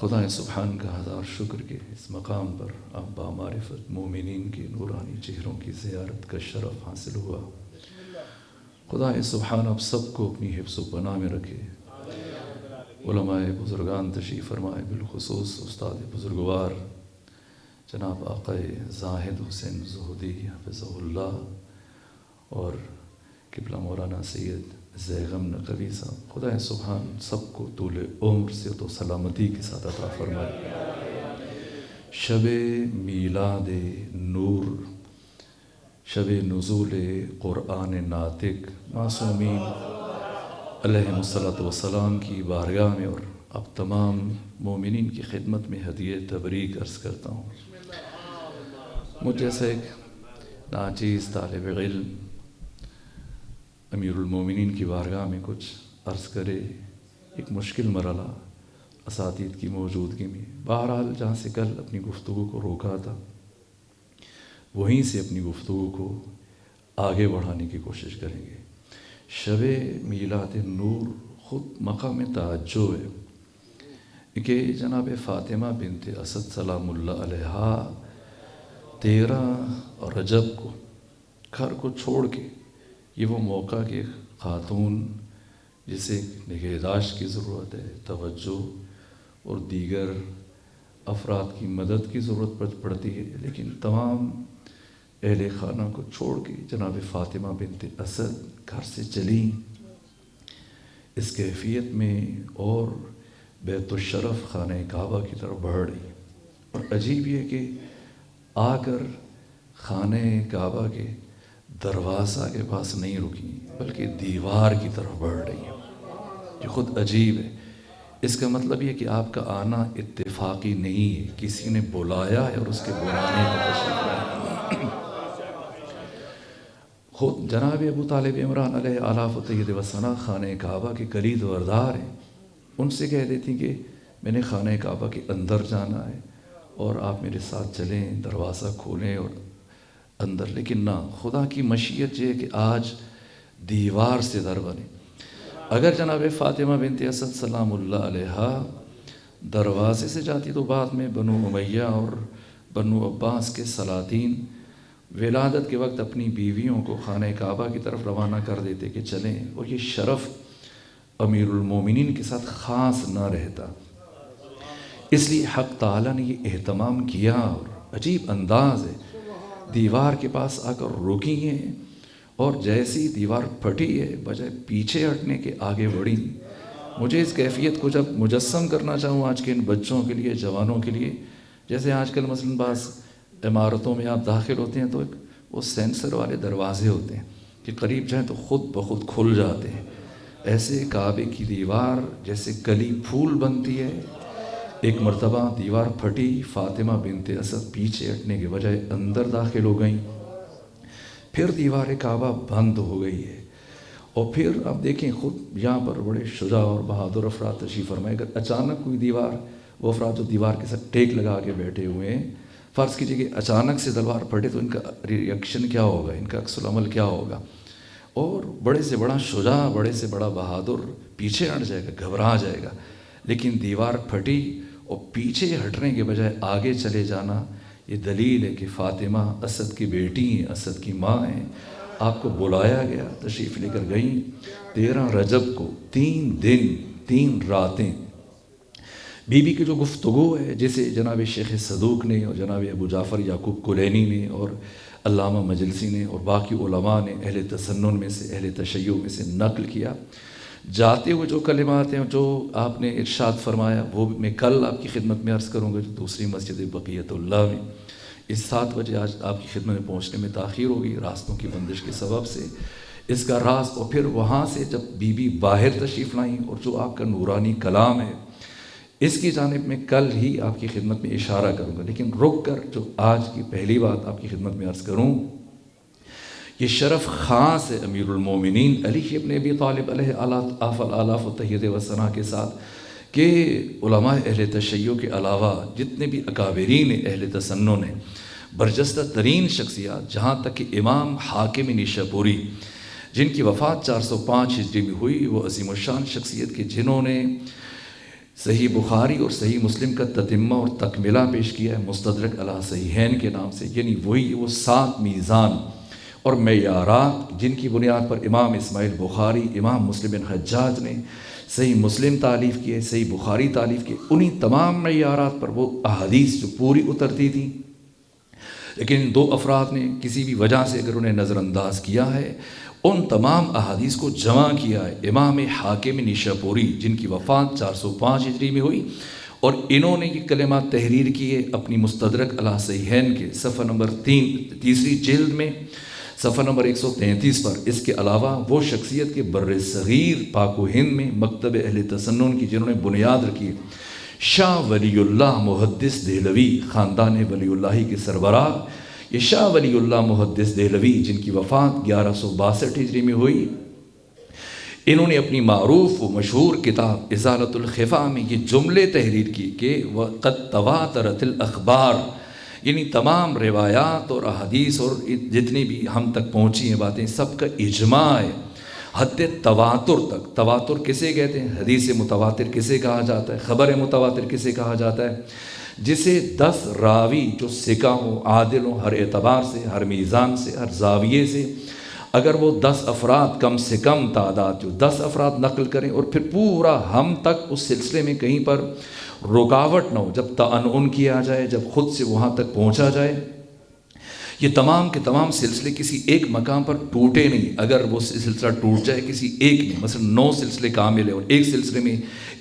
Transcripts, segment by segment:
خدا سبحان کا ہزار شکر کہ اس مقام پر آپ بامعرفت مومنین کے نورانی چہروں کی زیارت کا شرف حاصل ہوا۔ خدا سبحان آپ سب کو اپنی حفظ و پناہ میں رکھے۔ علماء بزرگان تشریف فرمائے، بالخصوص استاد بزرگوار جناب آقا زاہد حسین زہدی حفظہ اللہ اور قبلہ مولانا سید زیغم نقوی صاحب، خدا سبحان سب کو طول عمر سے تو سلامتی کے ساتھ عطا فرمائے۔ شب میلاد نور، شب نزول قرآن ناطق معصومین علیہ الصلاۃ والسلام کی بارگاہ میں اور اب تمام مومنین کی خدمت میں ہدیہ تبریک عرض کرتا ہوں۔ مجھ جیسا ایک ناچیز طالب علم امیر المومنین کی بارگاہ میں کچھ عرض کرے، ایک مشکل مرحلہ اساتید کی موجودگی میں، بہرحال جہاں سے کل اپنی گفتگو کو روکا تھا وہیں سے اپنی گفتگو کو آگے بڑھانے کی کوشش کریں گے۔ شب میلاد نور خود مقام تعجب ہے کہ جناب فاطمہ بنت اسد سلام اللہ علیہا 13 رجب کو گھر کو چھوڑ کے، یہ وہ موقع کہ خاتون جسے نگہداشت کی ضرورت ہے، توجہ اور دیگر افراد کی مدد کی ضرورت پڑتی ہے، لیکن تمام اہل خانہ کو چھوڑ کے جناب فاطمہ بنت اسد گھر سے چلیں اس کیفیت میں اور بیت الشرف خانہ کعبہ کی طرف بڑھ رہی۔ اور عجیب یہ کہ آ کر خانہ کعبہ کے دروازہ کے پاس نہیں رکی بلکہ دیوار کی طرف بڑھ رہی ہیں۔ یہ خود عجیب ہے۔ اس کا مطلب یہ کہ آپ کا آنا اتفاقی نہیں ہے، کسی نے بلایا ہے اور اس کے بلانے کا تشریف لائی۔ خود جناب ابو طالب عمران علیہ آلاف و طیب و ثنا خانہ کعبہ کے کلید وردار ہیں، ان سے کہہ دیتی کہ میں نے خانہ کعبہ کے اندر جانا ہے اور آپ میرے ساتھ چلیں، دروازہ کھولیں اور اندر، لیکن نہ، خدا کی مشیت یہ ہے کہ آج دیوار سے در بنے۔ اگر جناب فاطمہ بنت اسد سلام اللہ علیہا دروازے سے جاتی تو بعد میں بنو امیہ اور بنو عباس کے سلاطین ولادت کے وقت اپنی بیویوں کو خانہ کعبہ کی طرف روانہ کر دیتے کہ چلیں، اور یہ شرف امیر المومنین کے ساتھ خاص نہ رہتا۔ اس لیے حق تعالیٰ نے یہ اہتمام کیا اور عجیب انداز ہے، دیوار کے پاس آ کر رکی ہیں اور جیسی دیوار پھٹی ہے بجائے پیچھے ہٹنے کے آگے بڑھی۔ مجھے اس کیفیت کو جب مجسم کرنا چاہوں آج کے ان بچوں کے لیے، جوانوں کے لیے، جیسے آج کل مثلاً بعض عمارتوں میں آپ داخل ہوتے ہیں تو ایک وہ سینسر والے دروازے ہوتے ہیں کہ قریب جائیں تو خود بخود کھل جاتے ہیں، ایسے کعبے کی دیوار جیسے کلی پھول بنتی ہے، ایک مرتبہ دیوار پھٹی، فاطمہ بنت اسد پیچھے ہٹنے کے بجائے اندر داخل ہو گئیں، پھر دیوار کعبہ بند ہو گئی ہے۔ اور پھر آپ دیکھیں خود یہاں پر بڑے شجاع اور بہادر افراد تشریف فرمائے، اگر اچانک کوئی دیوار، وہ افراد جو دیوار کے ساتھ ٹیک لگا کے بیٹھے ہوئے ہیں، فرض کیجئے کہ اچانک سے تلوار پھٹے تو ان کا ری ایکشن کیا ہوگا، ان کا عکس العمل کیا ہوگا؟ اور بڑے سے بڑا شجاع، بڑے سے بڑا بہادر پیچھے ہٹ جائے گا، گھبرا جائے گا، لیکن دیوار پھٹی اور پیچھے ہٹنے کے بجائے آگے چلے جانا، یہ دلیل ہے کہ فاطمہ اسد کی بیٹی ہیں، اسد کی ماں ہیں، آپ کو بلایا گیا، تشریف لے کر گئیں۔ 13 رجب کو 3 دن 3 راتیں بی بی کی جو گفتگو ہے، جسے جناب شیخ صدوق نے اور جناب ابو جعفر یعقوب کلینی نے اور علامہ مجلسی نے اور باقی علماء نے اہل تسنن میں سے، اہل تشیع میں سے نقل کیا، جاتے ہوئے جو کلمات ہیں جو آپ نے ارشاد فرمایا وہ میں کل آپ کی خدمت میں عرض کروں گا، جو دوسری مسجد بقیت اللہ میں اس 7 بجے آج آپ کی خدمت میں پہنچنے میں تاخیر ہوگی راستوں کی بندش کے سبب سے، اس کا راز، اور پھر وہاں سے جب بی بی باہر تشریف لائیں اور جو آپ کا نورانی کلام ہے اس کی جانب میں کل ہی آپ کی خدمت میں اشارہ کروں گا، لیکن رک کر جو آج کی پہلی بات آپ کی خدمت میں عرض کروں، یہ شرف خاص ہے امیر المومنین علی ابن ابی طالب علیہ آلاف و تحیید و ثنا کے ساتھ کہ علماء اہل تشیع کے علاوہ جتنے بھی اکابرین اہل تسنن ہیں، برجستہ ترین شخصیات، جہاں تک کہ امام حاکم نیشاپوری جن کی وفات 405 ہجری میں ہوئی، وہ عظیم الشان شخصیت کے جنہوں نے صحیح بخاری اور صحیح مسلم کا تتمہ اور تکملہ پیش کیا ہے مستدرک علی صحیحین کے نام سے، یعنی وہی وہ 7 میزان اور معیارات جن کی بنیاد پر امام اسماعیل بخاری، امام مسلم بن حجاج نے صحیح مسلم تالیف کیے، صحیح بخاری تالیف کیے، انہی تمام معیارات پر وہ احادیث جو پوری اترتی تھی۔ لیکن ان 2 افراد نے کسی بھی وجہ سے اگر انہیں نظر انداز کیا ہے، ان تمام احادیث کو جمع کیا ہے امام حاکم نیشاپوری، جن کی وفات 405 ہجری میں ہوئی، اور انہوں نے یہ کلمات تحریر کیے اپنی مستدرک علی صحیحین کے صفحہ نمبر 3 جلد میں، صفحہ نمبر 133 پر۔ اس کے علاوہ وہ شخصیت کے بر صغیر پاک و ہند میں مکتب اہل تسنن کی جنہوں نے بنیاد رکھی، شاہ ولی اللہ محدث دہلوی، خاندان ولی اللہ کے سربراہ یہ شاہ ولی اللہ محدث دہلوی، جن کی وفات 1162 ہجری میں ہوئی، انہوں نے اپنی معروف و مشہور کتاب ازالۃ الخفا میں یہ جملے تحریر کی کہ وَقَدْ تَوَاتَرَتِ الْأَخْبَارِ، یعنی تمام روایات اور احادیث اور جتنی بھی ہم تک پہنچی ہیں باتیں سب کا اجماع ہے حد تواتر تک۔ تواتر کسے کہتے ہیں؟ حدیث متواتر کسے کہا جاتا ہے؟ خبر متواتر کسے کہا جاتا ہے؟ جسے 10 راوی جو ثقہ ہوں، عادل ہوں، ہر اعتبار سے، ہر میزان سے، ہر زاویے سے، اگر وہ 10 افراد کم سے کم تعداد جو 10 افراد نقل کریں اور پھر پورا ہم تک اس سلسلے میں کہیں پر رکاوٹ نہ ہو، جب تعنعن کیا جائے، جب خود سے وہاں تک پہنچا جائے، یہ تمام کے تمام سلسلے کسی ایک مقام پر ٹوٹے نہیں۔ اگر وہ سلسلہ ٹوٹ جائے کسی ایک میں، مثلا 9 سلسلے کامل ہیں اور ایک سلسلے میں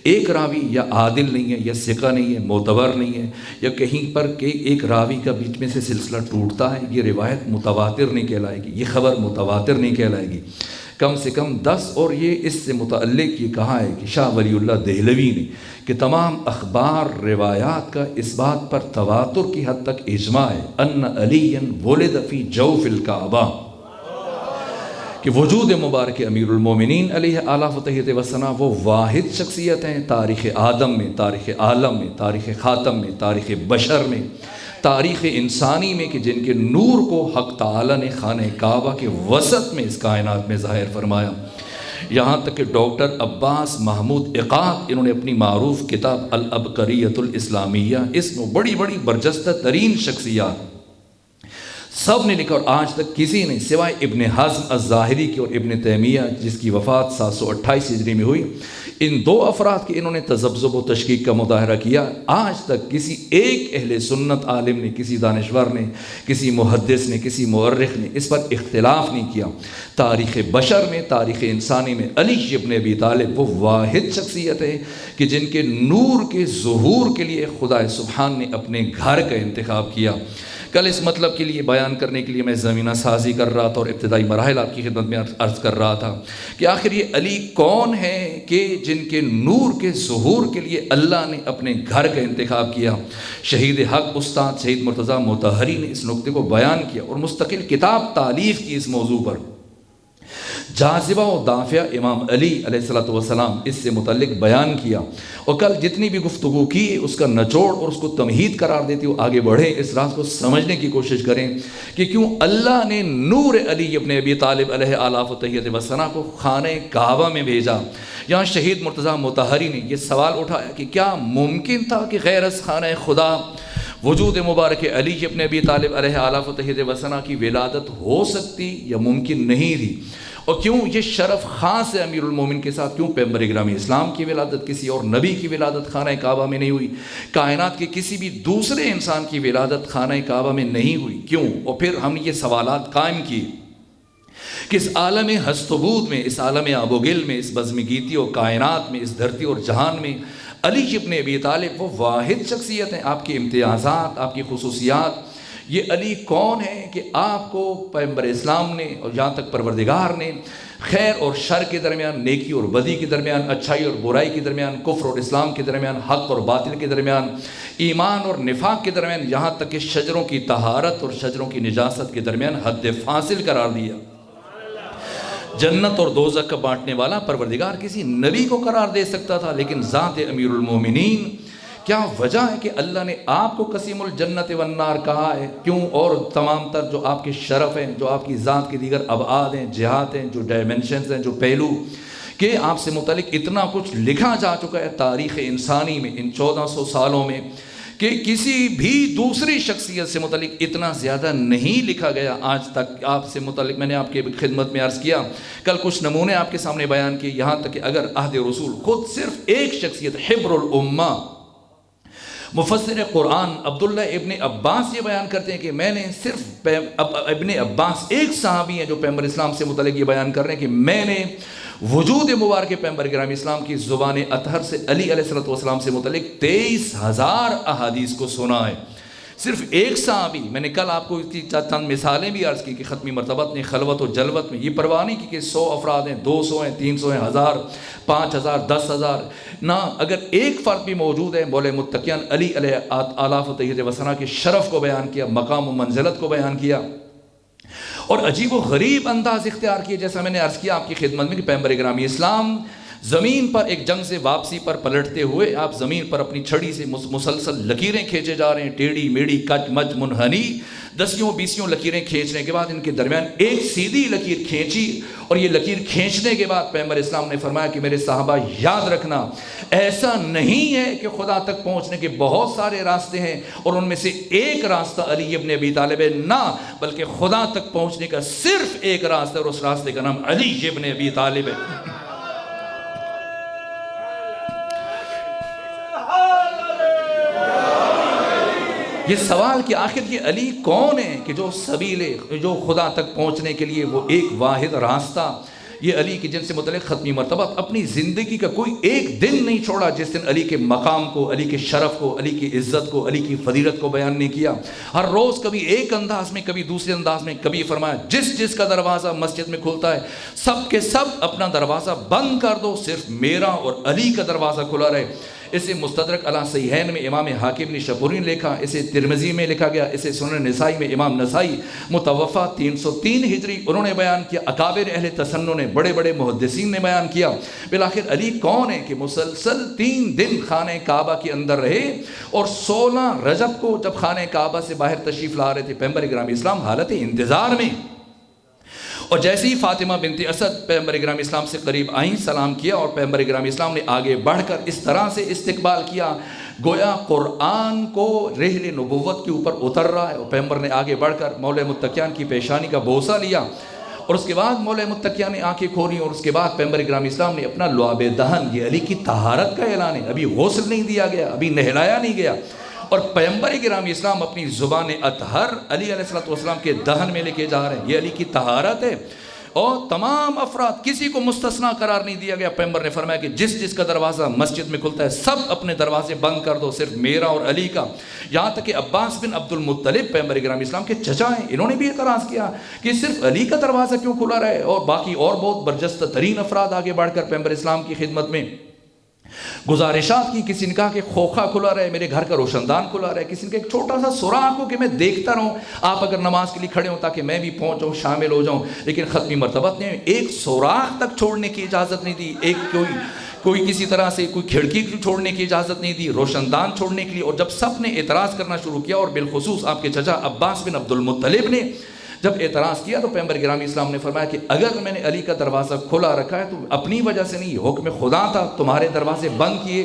ایک راوی یا عادل نہیں ہے یا ثقہ نہیں ہے، معتبر نہیں ہے، یا کہیں پر کہ ایک راوی کا بیچ میں سے سلسلہ ٹوٹتا ہے، یہ روایت متواتر نہیں کہلائے گی، یہ خبر متواتر نہیں کہلائے گی۔ کم سے کم 10، اور یہ اس سے متعلق یہ کہا ہے کہ شاہ ولی اللہ دہلوی نے کہ تمام اخبار روایات کا اس بات پر تواتر کی حد تک اجماع ہے ان علی ولد فی جوف الکعبہ، کہ وجود مبارک امیر المومنین علیہ آلاف و تحیت وسنا وہ واحد شخصیت ہیں تاریخ آدم میں، تاریخ عالم میں، تاریخ خاتم میں، تاریخ بشر میں، تاریخ انسانی میں، کہ جن کے نور کو حق تعالی نے خانہ کعبہ کے وسط میں اس کائنات میں ظاہر فرمایا۔ یہاں تک کہ ڈاکٹر عباس محمود عقاد، انہوں نے اپنی معروف کتاب العبقریۃ الاسلامیہ، اس میں بڑی بڑی برجستہ ترین شخصیات سب نے لکھا، اور آج تک کسی نے سوائے ابن حزم الظاہری کی اور ابن تیمیہ جس کی وفات 728 ہجری میں ہوئی، ان 2 افراد کے انہوں نے تذبذب و تشکیک کا مظاہرہ کیا، آج تک کسی ایک اہل سنت عالم نے، کسی دانشور نے، کسی محدث نے، کسی مورخ نے اس پر اختلاف نہیں کیا۔ تاریخ بشر میں، تاریخ انسانی میں علی ابن ابی طالب وہ واحد شخصیت ہے کہ جن کے نور کے ظہور کے لیے خدا سبحان نے اپنے گھر کا انتخاب کیا۔ کل اس مطلب کے لیے بیان کرنے کے لیے میں زمینہ سازی کر رہا تھا اور ابتدائی مراحل آپ کی خدمت میں عرض کر رہا تھا کہ آخر یہ علی کون ہے کہ جن کے نور کے ظہور کے لیے اللہ نے اپنے گھر کا انتخاب کیا۔ شہید حق استاد شہید مرتضیٰ مطہری نے اس نقطے کو بیان کیا اور مستقل کتاب تالیف کی اس موضوع پر۔ جاذبہ و دافع امام علی علیہ السلام اس سے متعلق بیان کیا، اور کل جتنی بھی گفتگو کی اس کا نچوڑ اور اس کو تمہید قرار دیتی ہو آگے بڑھیں، اس راز کو سمجھنے کی کوشش کریں کہ کیوں اللہ نے نور علی ابن ابی طالب علیہ آلاف و تحیت وسنا کو خانہ کعبہ میں بھیجا۔ یہاں شہید مرتضیٰ مطہری نے یہ سوال اٹھایا کہ کیا ممکن تھا کہ غیر از خانہ خدا وجود مبارک علی ابن ابی طالب علیہ آلاف و تحیت وسنا کی ولادت ہو سکتی یا ممکن نہیں تھی، اور کیوں یہ شرف خاص ہے امیر المومن کے ساتھ؟ کیوں پیغمبر گرامی اسلام کی ولادت، کسی اور نبی کی ولادت خانہ کعبہ میں نہیں ہوئی؟ کائنات کے کسی بھی دوسرے انسان کی ولادت خانہ کعبہ میں نہیں ہوئی، کیوں؟ اور پھر ہم نے یہ سوالات قائم کیے کہ اس عالم ہست و بود میں، اس عالم آب و گل میں، اس بزم گیتی و کائنات میں، اس دھرتی اور جہان میں علی ابن ابی طالب وہ واحد شخصیت ہیں۔ آپ کے امتیازات، آپ کی خصوصیات، یہ علی کون ہے کہ آپ کو پیغمبر اسلام نے اور یہاں تک پروردگار نے خیر اور شر کے درمیان، نیکی اور بدی کے درمیان، اچھائی اور برائی کے درمیان، کفر اور اسلام کے درمیان، حق اور باطل کے درمیان، ایمان اور نفاق کے درمیان، یہاں تک کہ شجروں کی طہارت اور شجروں کی نجاست کے درمیان حد فاصل قرار دیا۔ جنت اور دوزخ کا بانٹنے والا پروردگار کسی نبی کو قرار دے سکتا تھا، لیکن ذات امیر المومنین، کیا وجہ ہے کہ اللہ نے آپ کو قسیم الجنت والنار کہا ہے؟ کیوں؟ اور تمام تر جو آپ کے شرف ہیں، جو آپ کی ذات کے دیگر ابعاد ہیں، جہات ہیں، جو ڈائمنشنز ہیں، جو پہلو، کہ آپ سے متعلق اتنا کچھ لکھا جا چکا ہے تاریخ انسانی میں ان 1400 سالوں میں کہ کسی بھی دوسری شخصیت سے متعلق اتنا زیادہ نہیں لکھا گیا آج تک آپ سے متعلق. میں نے آپ کے خدمت میں عرض کیا، کل کچھ نمونے آپ کے سامنے بیان کیے، یہاں تک کہ اگر عہد رسول خود صرف ایک شخصیت حبر الامہ مفسر قرآن عبداللہ ابن عباس یہ بیان کرتے ہیں کہ میں نے صرف ابن عباس ایک صحابی ہیں جو پیغمبر اسلام سے متعلق یہ بیان کر رہے ہیں کہ میں نے وجود مبارک پیغمبر گرامی اسلام کی زبان اطہر سے علی علیہ السلام سے متعلق 23,000 احادیث کو سنا ہے. صرف ایک صحابی. میں نے کل آپ کو اس کی چند مثالیں بھی عرض کی کہ ختمی مرتبت نے خلوت و جلوت میں یہ پرواہ نہیں کی کہ 100 افراد ہیں، 200 ہیں، 300 ہیں، 1000، 5000، 10,000. نہ، اگر ایک فرد بھی موجود ہے مولا متقیان علی علیہ آلاف و تحیت وسنا کے شرف کو بیان کیا، مقام و منزلت کو بیان کیا اور عجیب و غریب انداز اختیار کیے. جیسا میں نے عرض کیا آپ کی خدمت میں کہ پیغمبر گرامی اسلام زمین پر ایک جنگ سے واپسی پر پلٹتے ہوئے آپ زمین پر اپنی چھڑی سے مسلسل لکیریں کھینچے جا رہے ہیں، ٹیڑھی میڑھی کج مج منحنی 10-20 لکیریں کھینچنے کے بعد ان کے درمیان ایک سیدھی لکیر کھینچی اور یہ لکیر کھینچنے کے بعد پیغمبر اسلام نے فرمایا کہ میرے صحابہ یاد رکھنا، ایسا نہیں ہے کہ خدا تک پہنچنے کے بہت سارے راستے ہیں اور ان میں سے ایک راستہ علی ابن ابی طالب ہے، نہ، بلکہ خدا تک پہنچنے کا صرف ایک راستہ اور اس راستے کا نام علی ابن ابی طالب ہے. یہ سوال کہ آخر یہ علی کون ہے کہ جو سبیل، جو خدا تک پہنچنے کے لیے وہ ایک واحد راستہ، یہ علی کی جن سے متعلق ختمی مرتبہ اپنی زندگی کا کوئی ایک دن نہیں چھوڑا جس دن علی کے مقام کو، علی کے شرف کو، علی کی عزت کو، علی کی فضیلت کو بیان نہیں کیا. ہر روز کبھی ایک انداز میں، کبھی دوسرے انداز میں. کبھی فرمایا جس کا دروازہ مسجد میں کھلتا ہے سب کے سب اپنا دروازہ بند کر دو، صرف میرا اور علی کا دروازہ کھلا رہے. اسے مستدرک علی صحیحین میں امام حاکم نے شبوری نے لکھا، اسے ترمذی میں لکھا گیا، اسے سنن نسائی میں امام نسائی متوفہ 303 ہجری انہوں نے بیان کیا. اکابر اہل تسنن نے، بڑے بڑے محدثین نے بیان کیا. بالآخر علی کون ہے کہ مسلسل 3 دن خانہ کعبہ کے اندر رہے اور 16 رجب کو جب خانہ کعبہ سے باہر تشریف لا رہے تھے پیغمبر گرامی اسلام حالت انتظار میں، اور جیسے ہی فاطمہ بنت اسد پیغمبر گرامی اسلام سے قریب آئیں سلام کیا اور پیغمبر گرامی اسلام نے آگے بڑھ کر اس طرح سے استقبال کیا گویا قرآن کو رحل نبوت کے اوپر اتر رہا ہے. اور پیغمبر نے آگے بڑھ کر مولا متقیان کی پیشانی کا بوسہ لیا اور اس کے بعد مولا متقیان نے آنکھیں کھولی اور اس کے بعد پیغمبر گرامی اسلام نے اپنا لعاب دہن، یہ علی کی طہارت کا اعلان ہے، ابھی غسل نہیں دیا گیا، ابھی نہلایا نہیں گیا، اور پیغمبر گرامی اسلام اپنی زبان اطہر علی علیہ السلام کے دہن میں لے کے جا رہے ہیں. یہ علی کی طہارت ہے اور تمام افراد، کسی کو مستثنا قرار نہیں دیا گیا. پیغمبر نے فرمایا کہ جس کا دروازہ مسجد میں کھلتا ہے سب اپنے دروازے بند کر دو، صرف میرا اور علی کا. یہاں تک کہ عباس بن عبد المطلب پیغمبر گرامی اسلام کے چچا ہیں، انہوں نے بھی اعتراض کیا کہ صرف علی کا دروازہ کیوں کھلا رہے، اور باقی اور بہت برجستہ ترین افراد آگے بڑھ کر پیغمبر اسلام کی خدمت میں گزارشات کی. کسی نے کہا کہ خوخہ کھلا رہے، میرے گھر کا روشن دان کھلا رہے. کسی نے کہا ایک چھوٹا سا سوراخ ہو کہ میں دیکھتا رہوں، آپ اگر نماز کے لیے کھڑے ہوں تاکہ میں بھی پہنچ جاؤں، شامل ہو جاؤں. لیکن ختمی مرتبت نے ایک سوراخ تک چھوڑنے کی اجازت نہیں دی، ایک کوئی کسی طرح سے کوئی کھڑکی چھوڑنے کی اجازت نہیں دی، روشن دان چھوڑنے کے لیے. اور جب سب نے اعتراض کرنا شروع کیا اور بالخصوص آپ کے چچا عباس بن عبد المطلب نے جب اعتراض کیا تو پیغمبر گرامی اسلام نے فرمایا کہ اگر میں نے علی کا دروازہ کھلا رکھا ہے تو اپنی وجہ سے نہیں، حکم خدا تھا. تمہارے دروازے بند کیے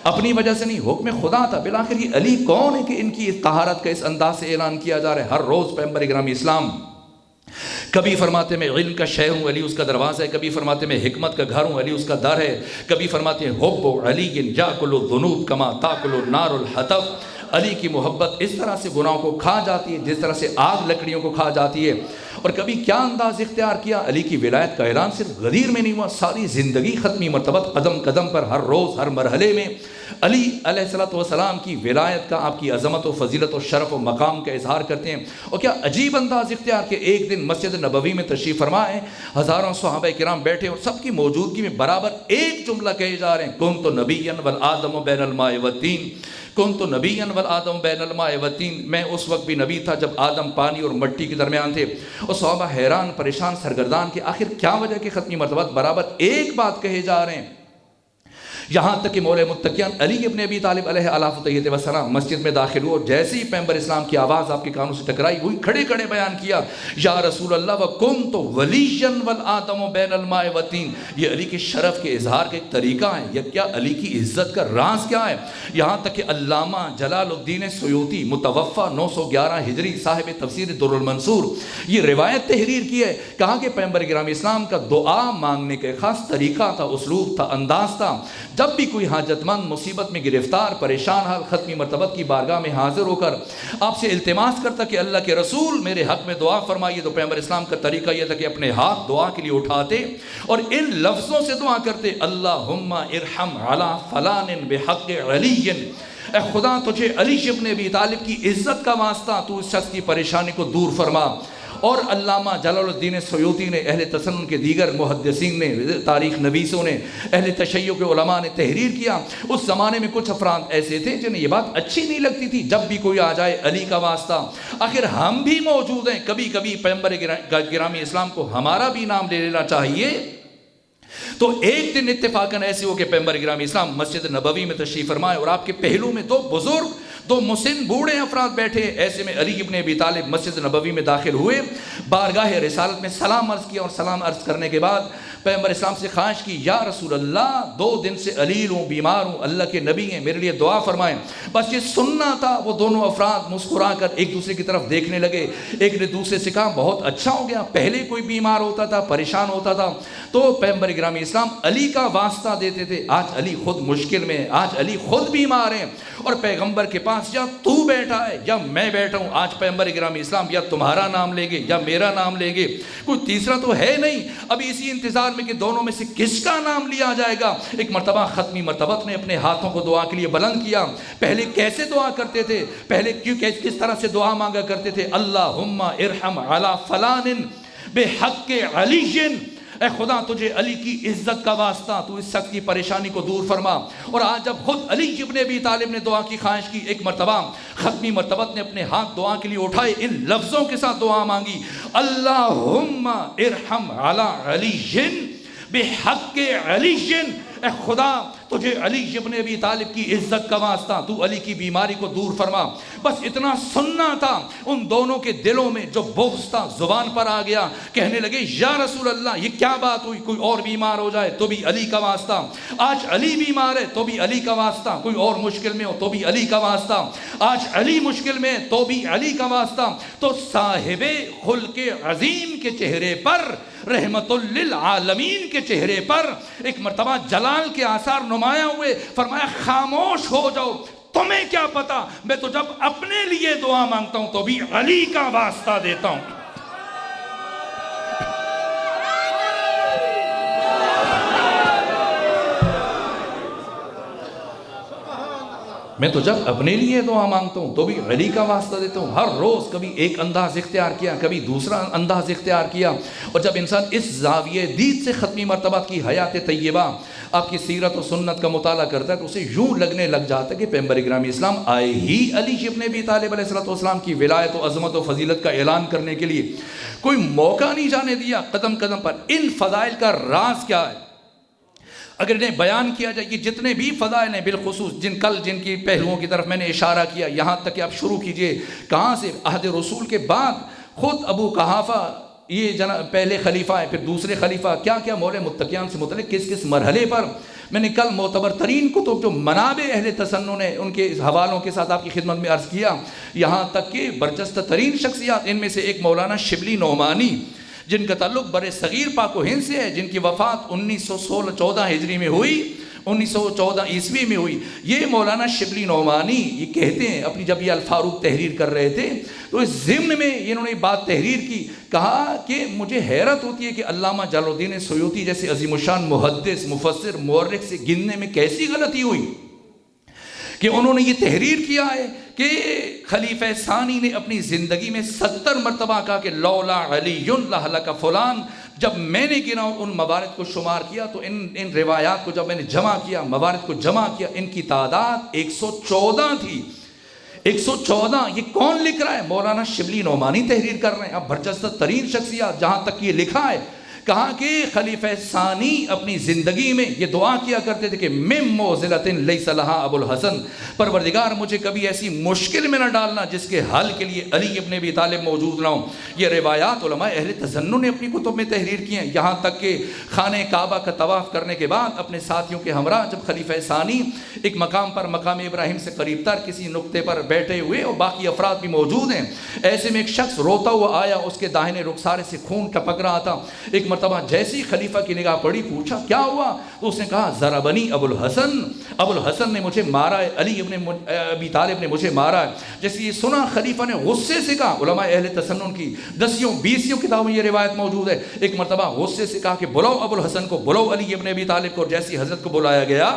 اپنی وجہ سے نہیں، حکم خدا تھا. بالآخر یہ علی کون ہے کہ ان کی طہارت کا اس انداز سے اعلان کیا جا رہا ہے. ہر روز پیغمبر گرامی اسلام کبھی فرماتے میں علم کا شہر ہوں، علی اس کا دروازہ ہے. کبھی فرماتے میں حکمت کا گھر ہوں، علی اس کا در ہے. کبھی فرماتے ہیں حب علی یاکل الذنوب کما تاکل النار الحطب، علی کی محبت اس طرح سے گناہوں کو کھا جاتی ہے جس طرح سے آگ لکڑیوں کو کھا جاتی ہے. اور کبھی کیا انداز اختیار کیا، علی کی ولایت کا اعلان صرف غدیر میں نہیں ہوا، ساری زندگی ختمی مرتبت قدم قدم پر ہر روز ہر مرحلے میں علی علیہ السلام کی ولایت کا، آپ کی عظمت و فضیلت و شرف و مقام کا اظہار کرتے ہیں. اور کیا عجیب انداز اختیار کہ ایک دن مسجد نبوی میں تشریف فرما ہے، ہزاروں صحابہ کرام بیٹھے اور سب کی موجودگی میں برابر ایک جملہ کہے جا رہے ہیں، کنت نبیا والآدم بین الماء والطین، کنت نبیا والآدم بین الماء والطین. میں اس وقت بھی نبی تھا جب آدم پانی اور مٹی کے درمیان تھے. اور صحابہ حیران پریشان سرگردان کہ آخر کیا وجہ کہ ختمی مرتبہ برابر ایک بات کہے جا رہے ہیں. یہاں تک کہ مولا متقیان علی ابن ابی طالب علیہ الصلوۃ والسلام مسجد میں داخل ہوئے، جیسے ہی پیغمبر اسلام کی آواز آپ کے کانوں سے ٹکرائی، وہی کھڑے کھڑے بیان کیا، یا رسول اللہ وکنت ولیا والآدم بین الماء والطین۔ یہ علی کے شرف کے اظہار کا ایک طریقہ ہے، یہ کیا علی کی عزت کا راز کیا ہے؟ یہاں تک کہ علامہ جلال الدین سیوطی متوفی 911 ہجری صاحب تفسیر در المنصور یہ روایت تحریر کی ہے، کہا کہ پیغمبر گرامی اسلام کا دعا مانگنے کا خاص طریقہ تھا، اسلوب تھا، انداز تھا۔ جب بھی کوئی حاجت مند مصیبت میں گرفتار پریشان حال ختمی مرتبت کی بارگاہ میں حاضر ہو کر آپ سے التماس کرتا کہ اللہ کے رسول میرے حق میں دعا فرمائیے، تو پیغمبر اسلام کا طریقہ یہ تھا کہ اپنے ہاتھ دعا کے لیے اٹھاتے اور ان لفظوں سے دعا کرتے، اللہم ارحم علی فلان بحق علی، اے خدا تجھے علی ابن ابی طالب کی عزت کا واسطہ تو اس شخص کی پریشانی کو دور فرما۔ اور علامہ جلال الدین سیوطی نے، اہل تسنن کے دیگر محدثین نے، تاریخ نویسوں نے، اہل تشیع کے علماء نے تحریر کیا۔ اس زمانے میں کچھ افراد ایسے تھے جنہیں یہ بات اچھی نہیں لگتی تھی، جب بھی کوئی آ جائے علی کا واسطہ، آخر ہم بھی موجود ہیں، کبھی کبھی پیغمبر گرامی اسلام کو ہمارا بھی نام لے لینا چاہیے۔ تو ایک دن اتفاقاً ایسے ہو کہ پیغمبر گرامی اسلام مسجد نبوی میں تشریف فرمائے اور آپ کے پہلو میں دو بزرگ، دو مسن بوڑھے افراد بیٹھے۔ ایسے میں علی ابن ابی طالب مسجد نبوی میں داخل ہوئے، بارگاہ رسالت میں سلام عرض کیا، اور سلام عرض کرنے کے بعد پیغمبر اسلام سے خواہش کی، یا رسول اللہ 2 دن سے علیل ہوں، بیمار ہوں، اللہ کے نبی ہیں، میرے لیے دعا فرمائیں۔ بس یہ سننا تھا۔ وہ دونوں افراد مسکرا کر ایک دوسرے کی طرف دیکھنے لگے، ایک نے دوسرے سے کہا بہت اچھا ہو گیا، پہلے کوئی بیمار ہوتا تھا، پریشان ہوتا تھا تو پیغمبر گرامی اسلام علی کا واسطہ دیتے تھے، آج علی خود مشکل میں ہے، آج علی خود بیمار ہیں، اور پیغمبر کے پاس یا تو بیٹھا ہے یا میں بیٹھا ہوں، آج پیغمبر گرامی اسلام یا تمہارا نام لیں گے یا میرا نام لیں گے، کوئی تیسرا تو ہے نہیں۔ ابھی اسی انتظار میں کہ دونوں میں سے کس کا نام لیا جائے گا۔ ایک مرتبہ ختمی مرتبت نے اپنے ہاتھوں کو دعا کے لیے بلند کیا۔ پہلے کیسے دعا کرتے تھے، پہلے کس طرح سے دعا مانگا کرتے تھے، اللہم ارحم علی فلان بحق علی، اے خدا تجھے علی کی عزت کا واسطہ تو اس شخص کی پریشانی کو دور فرما۔ اور آج جب خود علی ابن ابی طالب نے دعا کی خواہش کی، ایک مرتبہ ختمی مرتبت نے اپنے ہاتھ دعا کے لیے اٹھائے، ان لفظوں کے ساتھ دعا مانگی، اللہم ارحم علی علی بحق علی، اے خدا تجھے علی ابن ابی طالب کی عزت کا واسطہ تو علی کی بیماری کو دور فرما۔ بس اتنا سننا تھا، ان دونوں کے دلوں میں جو بغض تھا زبان پر آ گیا، کہنے لگے یا رسول اللہ یہ کیا بات ہوئی، کوئی اور بیمار ہو جائے تو بھی علی کا واسطہ، آج علی بیمار ہے تو بھی علی کا واسطہ، کوئی اور مشکل میں ہو تو بھی علی کا واسطہ، آج علی مشکل میں ہے تو بھی علی کا واسطہ۔ تو صاحب خلق عظیم کے چہرے پر، رحمت للعالمین کے چہرے پر ایک مرتبہ جلال کے آثار نمایاں ہوئے، فرمایا خاموش ہو جاؤ، تمہیں کیا پتا، میں تو جب اپنے لیے دعا مانگتا ہوں تو بھی علی کا واسطہ دیتا ہوں۔ میں تو جب اپنے لیے دعا مانگتا ہوں تو بھی علی کا واسطہ دیتا ہوں۔ ہر روز کبھی ایک انداز اختیار کیا، کبھی دوسرا انداز اختیار کیا، اور جب انسان اس زاویہ دید سے ختمی مرتبہ کی حیات طیبہ، آپ کی سیرت و سنت کا مطالعہ کرتا ہے تو اسے یوں لگنے لگ جاتا ہے کہ پیغمبر گرامی اسلام آئے ہی علی ابن ابی طالب علیہ السلام کی ولایت و عظمت و فضیلت کا اعلان کرنے کے لیے، کوئی موقع نہیں جانے دیا قدم قدم پر۔ ان فضائل کا راز کیا ہے اگر انہیں بیان کیا جائے، یہ جتنے بھی فضائل ہیں، بالخصوص جن کی پہلوؤں کی طرف میں نے اشارہ کیا، یہاں تک کہ آپ شروع کیجئے کہاں سے، عہد رسول کے بعد خود ابو قحافہ یہ پہلے خلیفہ ہے، پھر دوسرے خلیفہ، کیا کیا مولا متقیان سے متعلق کس کس مرحلے پر میں نے کل معتبر ترین کتب جو منابع اہل تسنن ہے ان کے حوالوں کے ساتھ آپ کی خدمت میں عرض کیا، یہاں تک کہ برجستہ ترین شخصیات، ان میں سے ایک مولانا شبلی نعمانی جن کا تعلق بر صغیر پاک و ہند سے ہے، جن کی وفات 1914 ہجری میں ہوئی، 1914 عیسوی میں ہوئی۔ یہ مولانا شبلی نعمانی یہ کہتے ہیں، اپنی جب یہ الفاروق تحریر کر رہے تھے تو اس ضمن میں انہوں نے بات تحریر کی، کہا کہ مجھے حیرت ہوتی ہے کہ علامہ جلال الدین سیوطی جیسے عظیم الشان محدث، مفسر، مورخ سے گننے میں کیسی غلطی ہوئی کہ انہوں نے یہ تحریر کیا ہے کہ خلیفہ ثانی نے اپنی زندگی میں 70 مرتبہ کہا کہ لولا علی لہلک فلان۔ جب میں نے گنا اور ان موارد کو شمار کیا تو ان روایات کو جب میں نے جمع کیا، موارد کو جمع کیا، ان کی تعداد 114 تھی۔ 114 یہ کون لکھ رہا ہے؟ مولانا شبلی نعمانی تحریر کر رہے ہیں۔ اب برجستہ ترین شخصیات، جہاں تک یہ لکھا ہے کہا کہ خلیفہ ثانی اپنی زندگی میں یہ دعا کیا کرتے تھے کہ مم موزلۃ لیس لہا ابو الحسن، پروردگار مجھے کبھی ایسی مشکل میں نہ ڈالنا جس کے حل کے لیے علی ابن ابی طالب موجود نہ ہوں۔ یہ روایات علماء اہل تسنن نے اپنی کتب میں تحریر کی ہیں، یہاں تک کہ خانہ کعبہ کا طواف کرنے کے بعد اپنے ساتھیوں کے ہمراہ جب خلیفہ ثانی ایک مقام پر مقام ابراہیم سے قریب تر کسی نقطے پر بیٹھے ہوئے اور باقی افراد بھی موجود ہیں، ایسے میں ایک شخص روتا ہوا آیا، اس کے داہنے رخسارے سے خون ٹپک رہا تھا۔ ایک مرتبہ جیسی خلیفہ کی نگاہ پڑی، پوچھا کیا ہوا؟ تو اس نے کہا ضربنی ابو الحسن، ابو الحسن نے مجھے مارا ہے، علی ابن ابی طالب نے مجھے مارا ہے۔ جیسے یہ سنا خلیفہ نے غصے سے کہا، علماء اہل تسنن کی 10 کتابوں میں یہ روایت موجود ہے، ایک مرتبہ غصے سے کہا کہ بلاؤ ابو الحسن کو، بلاؤ علی ابن ابی طالب کو۔ جیسی حضرت کو بلایا گیا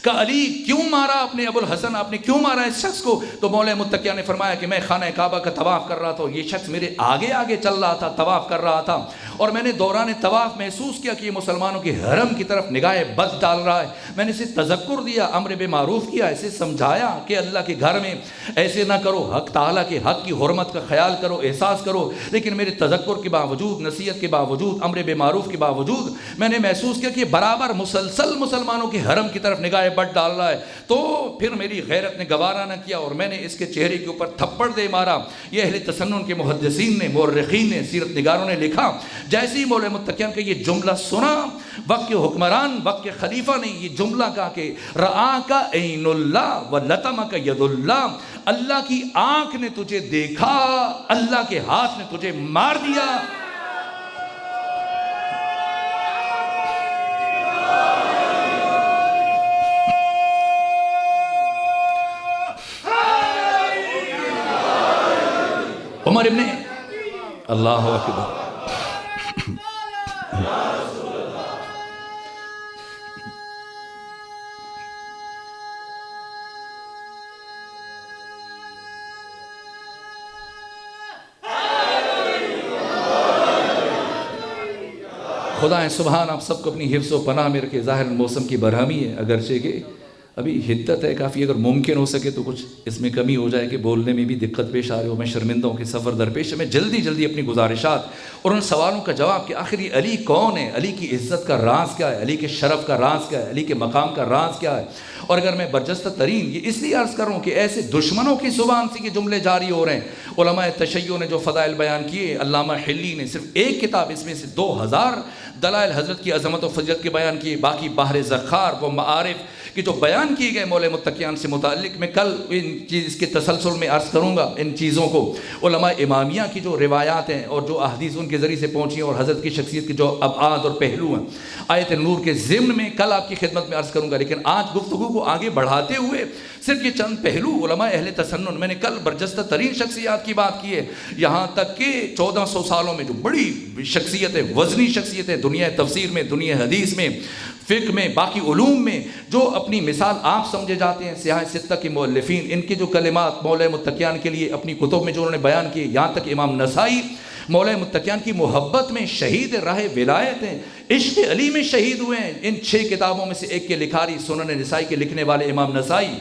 کہ علی کیوں مارا اپنے ابو الحسن، آپ نے کیوں مارا اس شخص کو؟ تو مولا متقیہ نے فرمایا کہ میں خانہ کعبہ کا طواف کر رہا تھا، یہ شخص میرے آگے آگے چل رہا تھا، طواف کر رہا تھا، اور میں نے دوران طواف محسوس کیا کہ یہ مسلمانوں کے حرم کی طرف نگاہ بد ڈال رہا ہے۔ میں نے اسے تذکر دیا، امر بالمعروف کیا، اسے سمجھایا کہ اللہ کے گھر میں ایسے نہ کرو، حق تعالیٰ کے حق کی حرمت کا خیال کرو، احساس کرو، لیکن میرے تذکر کے باوجود، نصیحت کے باوجود، امر بالمعروف کے باوجود میں نے محسوس کیا کہ برابر مسلسل مسلمانوں کے حرم کی طرف نگاہ بد ڈال رہا ہے۔ تو پھر میری غیرت نے گوارا نہ کیا اور میں نے اس کے چہرے کے اوپر تھپڑ دے مارا۔ یہ اہل تسنن کے محدثین نے، مورخین نے، سیرت نگاروں نے لکھا، جیسے ہی مولا متقیان کا یہ جملہ سنا، وقت کے حکمران، وقت کے خلیفہ نے یہ جملہ کہا کہ رآک عین اللہ ولطمک ید اللہ، اللہ کی آنکھ نے تجھے دیکھا، اللہ کے ہاتھ نے تجھے مار دیا۔ عمر ابن اللہ اکبر، خدا سبحان آپ سب کو اپنی حفظ و پناہ میں رکھے۔ ظاہر موسم کی برہمی ہے، اگرچہ کہ ابھی حدت ہے کافی، اگر ممکن ہو سکے تو کچھ اس میں کمی ہو جائے کہ بولنے میں بھی دقت پیش آ رہی ہو، میں شرمندہ ہوں کہ سفر درپیش ہے۔ میں جلدی اپنی گزارشات اور ان سوالوں کا جواب کہ آخر یہ علی کون ہے، علی کی عزت کا راز کیا ہے، علی کے شرف کا راز کیا ہے، علی کے مقام کا راز کیا ہے، اور اگر میں برجستہ ترین یہ اس لیے عرض کر رہا ہوں کہ ایسے دشمنوں کی زبان سے یہ جملے جاری ہو رہے ہیں۔ علماء تشیع نے جو فضائل بیان کیے، علامہ حلی نے صرف ایک کتاب اس میں سے 2000 دلائل حضرت کی عظمت و فضیلت کے بیان کیے، باقی بحر زخار و معارف کہ جو بیان کیے گئے مولا متقیان سے متعلق، میں کل اس کے تسلسل میں عرض کروں گا ان چیزوں کو۔ علماء امامیہ کی جو روایات ہیں اور جو احادیث ان کے ذریعے سے پہنچی ہیں اور حضرت کی شخصیت کے جو ابعاد اور پہلو ہیں، آیت نور کے ضمن میں کل آپ کی خدمت میں عرض کروں گا، لیکن آج گفتگو کو آگے بڑھاتے ہوئے صرف یہ چند پہلو علماء اہل تسنن، میں نے کل برجستہ ترین شخصیات کی بات کی ہے، یہاں تک کہ 1400 سالوں میں جو بڑی شخصیتیں، وزنی شخصیتیں دنیا تفسیر میں، دنیا حدیث میں، فقہ میں، باقی علوم میں، جو اپنی مثال آپ سمجھے جاتے ہیں، سیاہ ستہ کے مؤلفین، ان کے جو کلمات مولا متقیان کے لیے اپنی کتب میں جو انہوں نے بیان کیے، یہاں تک امام نسائی مولا متقیان کی محبت میں شہید راہ ولایت ہیں، عشق علی میں شہید ہوئے ہیں۔ ان 6 کتابوں میں سے ایک کے لکھاری سنن نسائی کے لکھنے والے امام نسائی،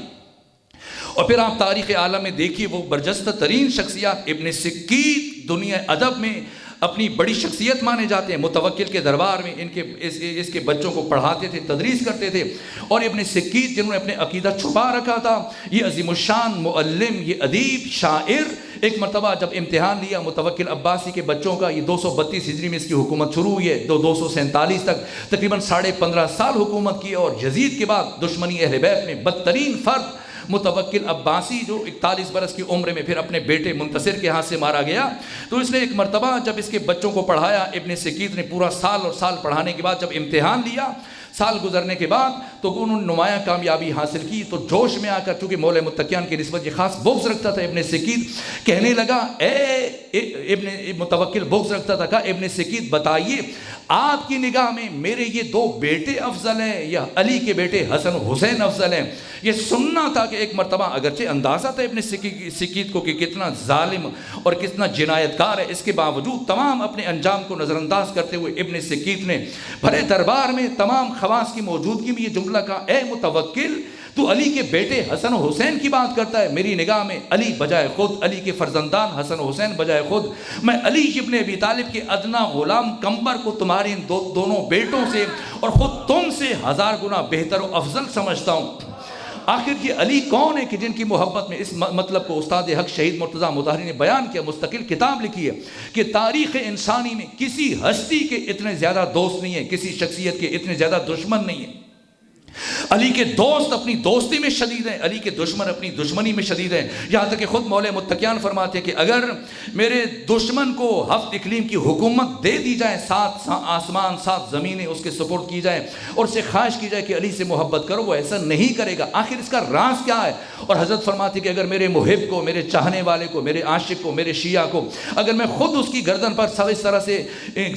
اور پھر آپ تاریخ عالم میں دیکھیے وہ برجستہ ترین شخصیات ابن سکیت دنیا ادب میں اپنی بڑی شخصیت مانے جاتے ہیں، متوکل کے دربار میں ان کے اس کے بچوں کو پڑھاتے تھے، تدریس کرتے تھے، اور ابن سکیت جنہوں نے اپنے عقیدہ چھپا رکھا تھا، یہ عظیم الشان معلم، یہ ادیب، شاعر، ایک مرتبہ جب امتحان لیا متوکل عباسی کے بچوں کا، یہ 232 ہجری میں اس کی حکومت شروع ہوئی ہے، 247 تک تقریباً 15.5 سال حکومت کی، اور یزید کے بعد دشمنی اہل بیت میں بدترین فرد متوکل عباسی جو 41 برس کی عمر میں پھر اپنے بیٹے منتصر کے ہاتھ سے مارا گیا، تو اس نے ایک مرتبہ جب اس کے بچوں کو پڑھایا، ابن سکیت نے پورا سال اور سال پڑھانے کے بعد جب امتحان لیا، سال گزرنے کے بعد تو انہوں نے نمایاں کامیابی حاصل کی، تو جوش میں آ کر چونکہ مولا متقیان کی نسبت یہ خاص بغض رکھتا تھا ابن سکیت، کہنے لگا ابن متوکل بغض رکھتا تھا، کہا ابن سکیت بتائیے آپ کی نگاہ میں میرے یہ 2 بیٹے افضل ہیں یا علی کے بیٹے حسن حسین افضل ہیں؟ یہ سننا تھا کہ ایک مرتبہ اگرچہ اندازہ تھا ابن سکیت کو کہ کتنا ظالم اور کتنا جنایت کار ہے، اس کے باوجود تمام اپنے انجام کو نظر انداز کرتے ہوئے ابن سکیت نے بھرے دربار میں تمام خواص کی موجودگی میں یہ جملہ کہا، اے متوکل تو علی کے بیٹے حسن و حسین کی بات کرتا ہے. میری نگاہ میں علی بجائے خود، علی کے فرزندان حسن و حسین بجائے خود، میں علی ابن ابی طالب کے ادنا غلام قمبر کو تمہارے ان دونوں بیٹوں سے اور خود تم سے 1000 گنا بہتر و افضل سمجھتا ہوں. آخر یہ علی کون ہے کہ جن کی محبت میں اس مطلب کو استاد حق شہید مرتضیٰ مطہری نے بیان کیا، مستقل کتاب لکھی ہے کہ تاریخ انسانی میں کسی ہستی کے اتنے زیادہ دوست نہیں ہیں، کسی شخصیت کے اتنے زیادہ دشمن نہیں ہیں. علی کے دوست اپنی دوستی میں شدید ہیں، علی کے دشمن اپنی دشمنی میں شدید ہیں. یہاں تک کہ خود مولا متقیان فرماتے ہیں کہ اگر میرے دشمن کو 7 اقلیم کی حکومت دے دی جائے، 7 آسمان 7 زمینیں اس کے سپورٹ کی جائیں اور اس سے خواہش کی جائے کہ علی سے محبت کرو، وہ ایسا نہیں کرے گا. آخر اس کا راز کیا ہے؟ اور حضرت فرماتے ہیں کہ اگر میرے محب کو، میرے چاہنے والے کو، میرے عاشق کو، میرے شیعہ کو اگر میں خود اس کی گردن پر اس طرح سے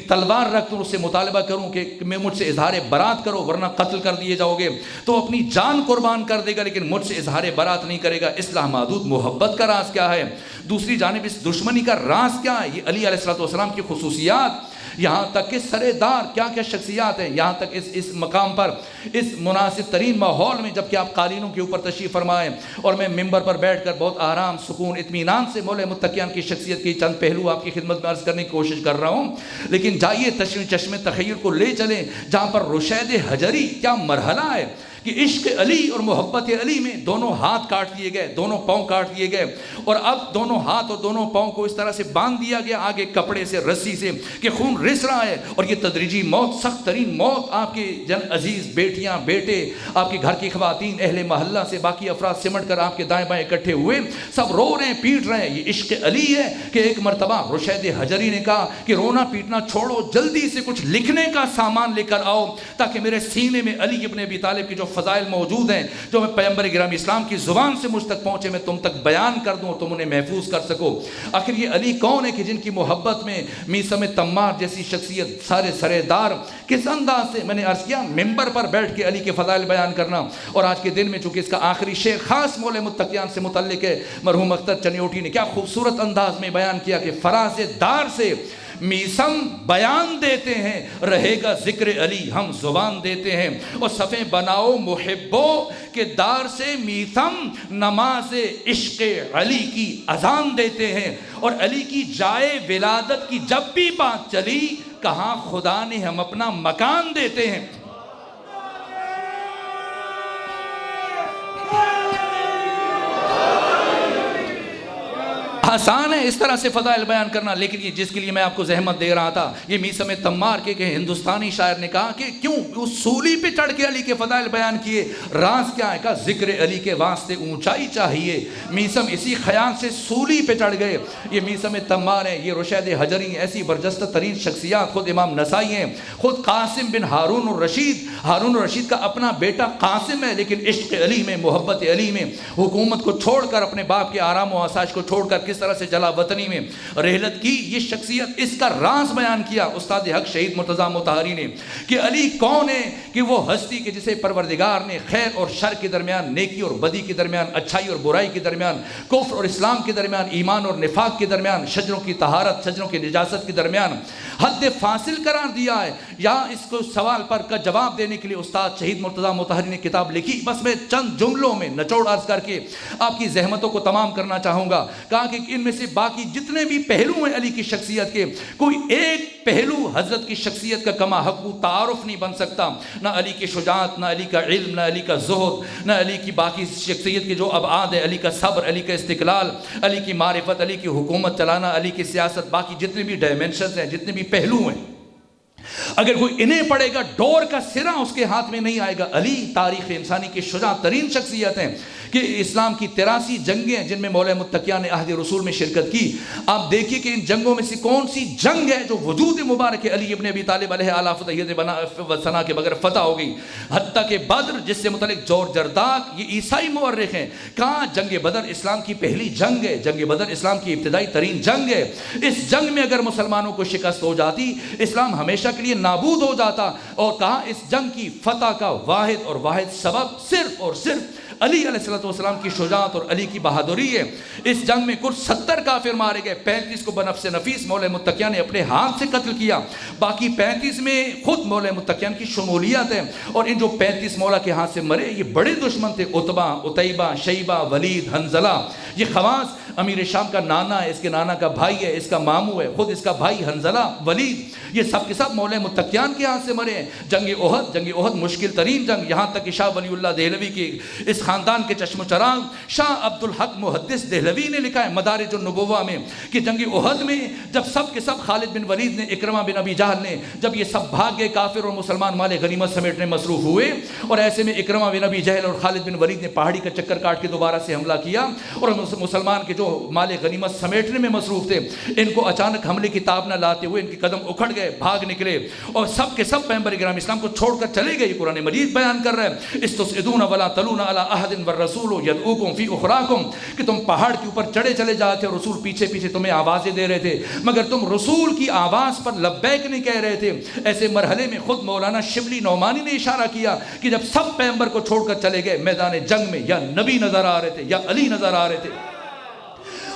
تلوار رکھ دوں، اس سے مطالبہ کروں کہ میں مجھ سے اظہار برات کرو ورنہ قتل کر دیے جاؤ گے، تو اپنی جان قربان کر دے گا لیکن مجھ سے اظہار برات نہیں کرے گا. اصلاح محدود محبت کا راز کیا ہے؟ دوسری جانب اس دشمنی کا راز کیا ہے؟ یہ علی علیہ السلام کی خصوصیات، یہاں تک کہ سردار کیا کیا شخصیات ہیں، یہاں تک اس مقام پر اس مناسب ترین ماحول میں جبکہ آپ قالینوں کے اوپر تشریف فرمائیں اور میں ممبر پر بیٹھ کر بہت آرام، سکون، اطمینان سے مولا متقیان کی شخصیت کی چند پہلو آپ کی خدمت میں عرض کرنے کی کوشش کر رہا ہوں. لیکن جائیے چشم تخیل کو لے چلیں جہاں پر رشید حجری کیا مرحلہ ہے کہ عشق علی اور محبت علی میں دونوں ہاتھ کاٹ دیے گئے، دونوں پاؤں کاٹ دیے گئے اور اب دونوں ہاتھ اور دونوں پاؤں کو اس طرح سے باندھ دیا گیا آگے کپڑے سے، رسی سے کہ خون رس رہا ہے. اور یہ تدریجی موت، سخت ترین موت، آپ کے عزیز بیٹیاں، بیٹے، آپ کے گھر کی خواتین، اہل محلہ سے باقی افراد سمٹ کر آپ کے دائیں بائیں اکٹھے ہوئے، سب رو رہے ہیں، پیٹ رہے ہیں. یہ عشق علی ہے کہ ایک مرتبہ رشید حجری نے کہا کہ رونا پیٹنا چھوڑو، جلدی سے کچھ لکھنے کا سامان لے کر آؤ تاکہ میرے سینے میں علی ابن ابی طالب کی جو فضائل موجود ہیں، جو میں پیغمبر گرامی اسلام کی زبان سے مجھ تک پہنچے، میں تم تک بیان کر دوں اور تم انہیں محفوظ کر سکو. آخر یہ علی کون ہے کہ جن کی محبت میں میثم تمار جیسی شخصیت، سارے سردار کس انداز سے، میں نے عرض کیا ممبر پر بیٹھ کے علی کے فضائل بیان کرنا. اور آج کے دن میں چونکہ اس کا آخری شعر خاص مولا متقیان سے متعلق ہے، مرحوم اختر چنیوٹی نے کیا خوبصورت انداز میں بیان کیا کہ فراز دار سے میثم بیان دیتے ہیں، رہے گا ذکر علی ہم زبان دیتے ہیں. اور صفیں بناؤ محبو کہ دار سے میثم نماز عشق علی کی اذان دیتے ہیں. اور علی کی جائے ولادت کی جب بھی بات چلی، کہاں خدا نے ہم اپنا مکان دیتے ہیں. آسان ہے اس طرح سے فضائل بیان کرنا، لیکن یہ جس کے لیے میں آپ کو زحمت دے رہا تھا، یہ میثم تمار کے کہ ہندوستانی شاعر نے کہا کہ کیوں اس سولی پہ چڑھ کے علی کے فضائل بیان کیے، راز کیا ہے؟ کہا ذکر علی کے واسطے اونچائی چاہیے. میثم اسی خیال سے سولی پہ چڑھ گئے. یہ میثم تمار ہے، یہ رشید حجری، ایسی برجستہ ترین شخصیات، خود امام نسائی ہیں، خود قاسم بن ہارون الرشید. ہارون الرشید کا اپنا بیٹا قاسم ہے، لیکن عشق علی میں، محبت علی میں حکومت کو چھوڑ کر، اپنے باپ کے آرام و آسائش کو چھوڑ کر کس طرح سے جلا وطنی میں رحلت کی. یہ شخصیت، اس کا راز بیان کیا استاد حق شہید مرتضیٰ مطہری نے کہ علی کون ہے کہ وہ ہستی کہ جسے پروردگار نے خیر اور شر کے درمیان، نیکی اور بدی کے درمیان، اچھائی اور برائی کے درمیان، کفر اور اسلام کے درمیان، ایمان اور نفاق کے درمیان، شجروں کی طہارت، شجروں کی نجاست کے درمیان حد فاصل قرار دیا ہے. یا اس کو سوال پر کا جواب دینے کے لیے استاد شہید مرتضیٰ مطہری نے کتاب لکھی. بس میں چند جملوں میں نچوڑ عرض کر کے آپ کی زحمتوں کو تمام کرنا چاہوں گا. کہا کہ ان میں سے باقی جتنے بھی پہلو ہیں علی کی شخصیت کے، کوئی ایک پہلو حضرت کی شخصیت کا کما حق تعارف نہیں بن سکتا. نہ علی کی شجاعت، نہ علی کا علم، نہ علی کا زہد، نہ علی کی باقی شخصیت کے جو ابعاد ہے، علی کا صبر، علی کا استقلال، علی کی معرفت، علی کی حکومت چلانا، علی کی سیاست، باقی جتنے بھی ڈائمنشنز ہیں، جتنے بھی پہلو ہیں، اگر کوئی انہیں پڑھے گا ڈور کا سرا اس کے ہاتھ میں نہیں آئے گا. علی تاریخ انسانی کی شجاع ترین شخصیت ہیں کہ اسلام کی 83 جنگیں ہیں جن میں مولا متقیان نے عہد رسول میں شرکت کی. آپ دیکھیے کہ ان جنگوں میں سے کون سی جنگ ہے جو وجود مبارک علی ابن ابی طالب علیہ اعلیٰ فتح ثنا کے بغیر فتح ہو گئی. حتیٰ کہ بدر جس سے متعلق جورج جرداق، یہ عیسائی مورخ ہیں، کہاں جنگ بدر اسلام کی پہلی جنگ ہے، جنگ بدر اسلام کی ابتدائی ترین جنگ ہے. اس جنگ میں اگر مسلمانوں کو شکست ہو جاتی، اسلام ہمیشہ کے لیے نابود ہو جاتا. اور کہا اس جنگ کی فتح کا واحد اور واحد سبب صرف اور صرف علی علیہ السلام کی شجاعت اور علی کی بہادری ہے۔ اس جنگ میں کل 70 کافر مارے گئے، 35 کو بنفس نفیس مولا متقیہ نے اپنے ہاتھ سے قتل کیا، باقی 35 میں خود مولا متقیہ کی شمولیت ہے۔ اور ان جو 35 مولا کے ہاتھ سے مرے یہ بڑے دشمن تھے، عتبہ، عتیبہ، شیبہ، ولید، حنظلہ۔ یہ خواص امیر شام کا نانا ہے، اس کے نانا کا بھائی ہے، اس کا ماموں ہے، خود اس کا بھائی حنظلہ، ولید، یہ سب کے سب مولا متقیان کے ہاتھ سے مرے ہیں۔ جنگ احد مشکل ترین جنگ، یہاں تک کہ شاہ ولی اللہ دہلوی کی اس خاندان کے چشم و چراغ شاہ عبدالحق محدث دہلوی نے لکھا ہے مدارج النبوہ میں کہ جنگ احد میں جب سب کے سب خالد بن ولید نے، اکرمہ بن ابی جہل نے، جب یہ سب بھاگ گئے کافر اور مسلمان مال غنیمت سمیٹنے مصروف ہوئے، اور ایسے میں اکرمہ بن ابی جہل اور خالد بن ولید نے پہاڑی کا چکر کاٹ کے دوبارہ سے حملہ کیا اور مسلمان کے جو مال غنیمت سمیٹنے میں مصروف تھے ان کو اچانک حملے کی تاب نہ لاتے ہوئے ان کے قدم اکھڑ گئے، بھاگ نکلے اور سب کے سب پیغمبر کرام اسلام کو چھوڑ کر چلے گئے۔ قرآن مجید بیان کر رہا ہے استسعدون ولا تلون علی احد والرسول یدعوکم فی اخراکم، کہ تم پہاڑ کے اوپر چڑھے چلے جاتے اور رسول پیچھے پیچھے تمہیں آوازیں دے رہے تھے مگر تم رسول کی آواز پر لبیک نہیں کہہ رہے تھے۔ ایسے مرحلے میں خود مولانا شبلی نعمانی نے اشارہ کیا کہ جب سب پیغمبر کو چھوڑ کر چلے گئے میدان جنگ میں یا نبی نظر آ رہے تھے یا علی نظر آ رہے تھے،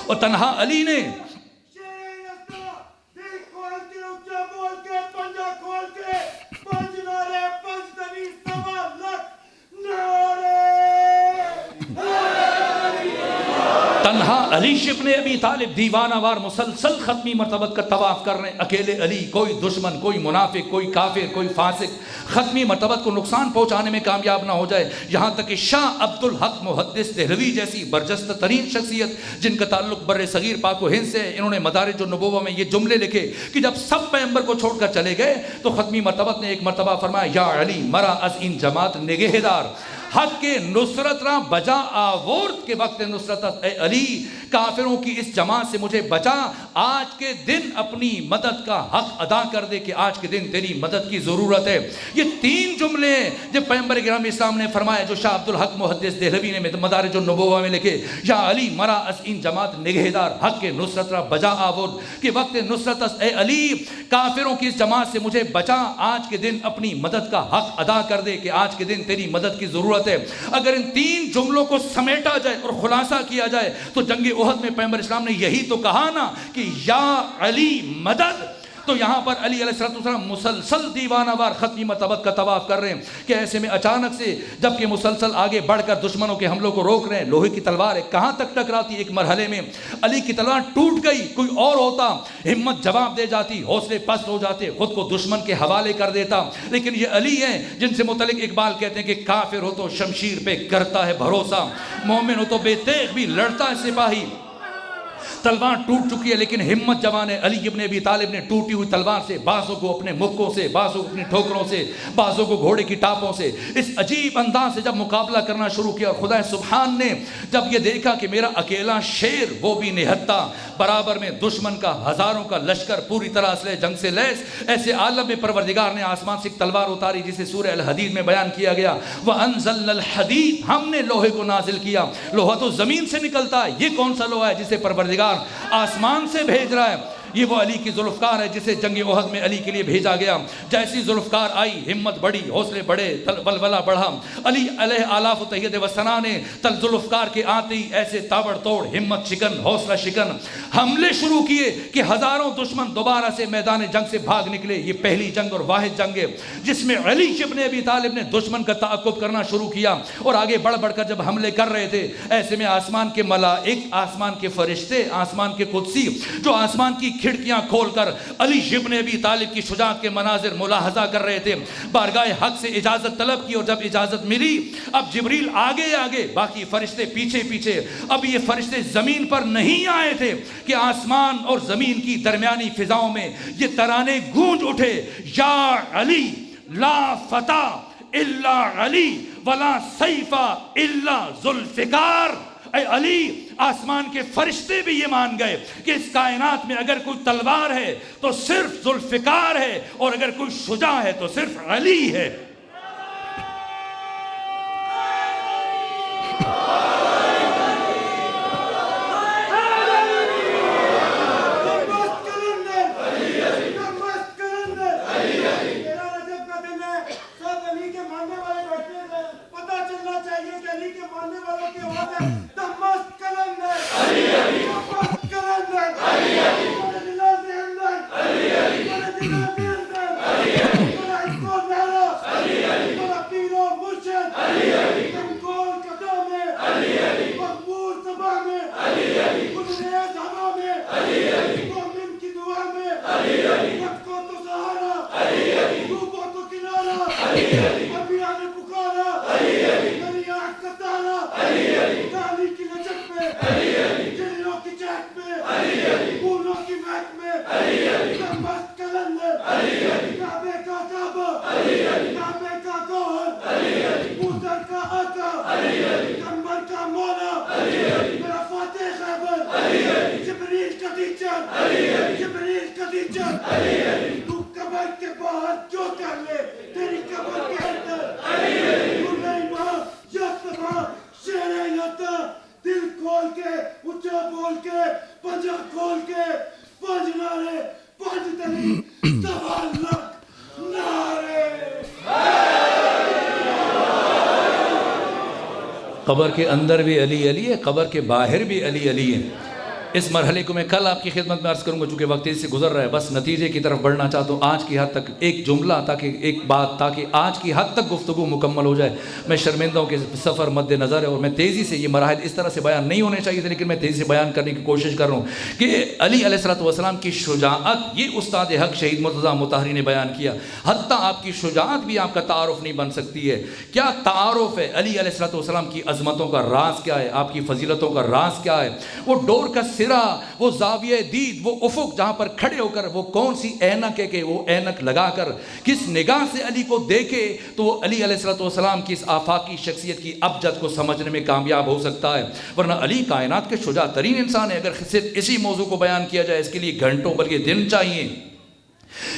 اور تنہا علی نے تنہا علی ابن ابی طالب دیوانہ وار مسلسل ختمی مرتبت کا طواف کر رہے ہیں، اکیلے علی، کوئی دشمن، کوئی منافق، کوئی کافر، کوئی فاسق ختمی مرتبت کو نقصان پہنچانے میں کامیاب نہ ہو جائے۔ یہاں تک کہ شاہ عبدالحق محدث دہلوی جیسی برجستہ ترین شخصیت جن کا تعلق بر صغیر پاک و ہند سے ہے، انہوں نے مدارج النبوہ میں یہ جملے لکھے کہ جب سب پیغمبر کو چھوڑ کر چلے گئے تو ختمی مرتبت نے ایک مرتبہ فرمایا یا علی مرا از ان جماعت نگہدار، حق کے نصرت را بجا آورد کے وقت نصرت اے علی، کافروں کی اس جماعت سے مجھے بچا، آج کے دن اپنی مدد کا حق ادا کر دے کہ آج کے دن تیری مدد کی ضرورت ہے۔ یہ تین جملے جب پیغمبر کرام اسلام نے فرمایا جو شاہ عبدالحق محدث دہلوی نے مدارج النبوہ میں لکھے، یا علی مرا از ان جماعت نگہدار، حق کے نصرت را بجا آورد کہ وقت نصرت اے علی، کافروں کی اس جماعت سے مجھے بچا، آج کے دن اپنی مدد کا حق ادا کر دے کہ آج کے دن تیری مدد کی ضرورت ہے۔ اگر ان تین جملوں کو سمیٹا جائے اور خلاصہ کیا جائے تو جنگ احد میں پیغمبر اسلام نے یہی تو کہا نا کہ یا علی مدد، تو یہاں پر علی علیہ السلام مسلسل دیوانہ وار ختمی مرتبت کا طواف کر رہے ہیں کہ ایسے میں اچانک سے جبکہ مسلسل آگے بڑھ کر دشمنوں کے حملوں کو روک رہے ہیں، لوہے کی تلوار ہے کہاں تک ٹکراتی، ایک مرحلے میں علی کی تلوار ٹوٹ گئی، کوئی اور ہوتا ہمت جواب دے جاتی، حوصلے پست ہو جاتے، خود کو دشمن کے حوالے کر دیتا، لیکن یہ علی ہیں جن سے متعلق اقبال کہتے ہیں کہ کافر ہو تو شمشیر پہ کرتا ہے بھروسہ، مومن ہو تو بے تیغ بھی لڑتا ہے سپاہی۔ تلوار ٹوٹ چکی ہے لیکن ہمت جوان ہے، علی ابن ابی طالب نے ٹوٹی ہوئی تلوار سے بعضوں کو اپنے مکوں سے، بعضوں کو اپنی ٹھوکروں سے، بعضوں کو گھوڑے کی ٹاپوں سے اس عجیب انداز سے جب مقابلہ کرنا شروع کیا، اور خدا سبحان نے جب یہ دیکھا کہ میرا اکیلا شیر وہ بھی نہتا، برابر میں دشمن کا ہزاروں کا لشکر پوری طرح سے جنگ سے لیس، ایسے عالم میں پروردگار نے آسمان سے ایک تلوار اتاری جسے سورہ الحدید میں بیان کیا گیا، وَأَنزَلْنَا الْحَدِيدَ، ہم نے لوہے کو نازل کیا، لوہا تو زمین سے نکلتا ہے، یہ کون سا لوہا ہے جسے پروردگار آسمان سے بھیج رہا ہے؟ یہ وہ علی کی ذوالفقار ہے جسے جنگ احد میں علی کے لیے بھیجا گیا۔ جیسی ذوالفقار آئی ہمت بڑھی، حوصلے بڑھے، ولولہ بڑھا، علی علیہ آلاف و تحیید و ثنا نے ذوالفقار کے آتے ہی ایسے تابڑ توڑ، ہمت شکن، حوصلہ شکن حملے شروع کیے کہ ہزاروں دشمن دوبارہ سے میدان جنگ سے بھاگ نکلے۔ یہ پہلی جنگ اور واحد جنگ ہے جس میں علی ابن ابی طالب نے دشمن کا تعاقب کرنا شروع کیا، اور آگے بڑھ بڑھ کر جب حملے کر رہے تھے ایسے میں آسمان کے ملائک، آسمان کے فرشتے، آسمان کے قدسی جو آسمان کی کھڑکیاں کھول کر علی ابن ابی طالب کی شجاعت کے مناظر ملاحظہ کر رہے تھے، بارگاہ حق سے اجازت طلب کی، اور جب اجازت ملی اب جبریل آگے آگے، باقی فرشتے پیچھے پیچھے۔ اب یہ فرشتے زمین پر نہیں آئے تھے کہ آسمان اور زمین کی درمیانی فضاؤں میں یہ ترانے گونج اٹھے، یا علی لا فتح الا علی ولا سیف الا ذوالفقار، اے علی آسمان کے فرشتے بھی یہ مان گئے کہ اس کائنات میں اگر کوئی تلوار ہے تو صرف ذوالفقار ہے، اور اگر کوئی شجاع ہے تو صرف علی ہے۔ پتہ چلنا چاہیے کہ علی کے ماننے والوں کی آواز ہے دمشق کلندر علی علی دمشق کلندر علی علی میرے دلوں کے اندر علی علی میرے دلوں کے اندر علی علی میرا ایکو نعرہ علی علی میرا پیر و مرشد علی علی کنگول قدم میں علی علی مقبول صبا میں علی علی گلریز ہوا میں علی علی مومن کی دعا میں علی علی وقت کو تو سہارا علی علی ڈوبو تو کنارا علی علی ابیا نے پکارا علی علی میری آنکھ کا تارا علی علی ڈالی کی لچک میں علی علی جلیوں کی چہک میں علی علی پھولوں کی مہک میں علی علی دمشق کلندر علی علی کعبے کا کعبہ علی علی کعبے کا گوہر علی علی موسر کا آقا علی علی کمبر کا مولا علی علی میرا فاتح خیبر علی علی جبریل کا ٹیچر علی علی جبریل کا ٹیچر علی علی تو قبر کے باہر جو کر لے تیری قبر کے اندر علی علی نہیں ماں یسماں شیر یتا دل کھول کے اونچا بول کے پنجہ کھول کے پانچ نعرے پانچ دلی سوا لاکھ نعرے قبر کے اندر بھی علی علی ہے، قبر کے باہر بھی علی علی ہے۔ اس مرحلے کو میں کل آپ کی خدمت میں عرض کروں گا، چونکہ وقت اس سے گزر رہا ہے، بس نتیجے کی طرف بڑھنا چاہتا ہوں آج کی حد تک ایک جملہ تاکہ آج کی حد تک گفتگو مکمل ہو جائے۔ میں شرمندہ ہوں کہ سفر مد نظر ہے اور میں تیزی سے یہ مراحل اس طرح سے بیان نہیں ہونے چاہیے تھے، لیکن میں تیزی سے بیان کرنے کی کوشش کر رہا ہوں کہ علی علیہ السلام کی شجاعت یہ استاد حق شہید مرتضیٰ مطہری نے بیان کیا۔ حتیٰ آپ کی شجاعت بھی آپ کا تعارف نہیں بن سکتی ہے۔ کیا تعارف ہے علی علیہ السلام کی عظمتوں کا راز کیا ہے، آپ کی فضیلتوں کا راز کیا ہے؟ وہ ڈور کا سرا، وہ زاویہ دید، وہ افق جہاں پر کھڑے ہو کر وہ کون سی اینک ہے کہ وہ اینک لگا کر کس نگاہ سے علی کو دیکھے تو وہ علی علیہ السلام کی اس آفاقی شخصیت کی ابجد کو سمجھنے میں کامیاب ہو سکتا ہے۔ ورنہ علی کائنات کے شجاع ترین انسان ہے۔ اگر صرف اسی موضوع کو بیان کیا جائے اس کے لیے گھنٹوں بلکہ دن چاہیے۔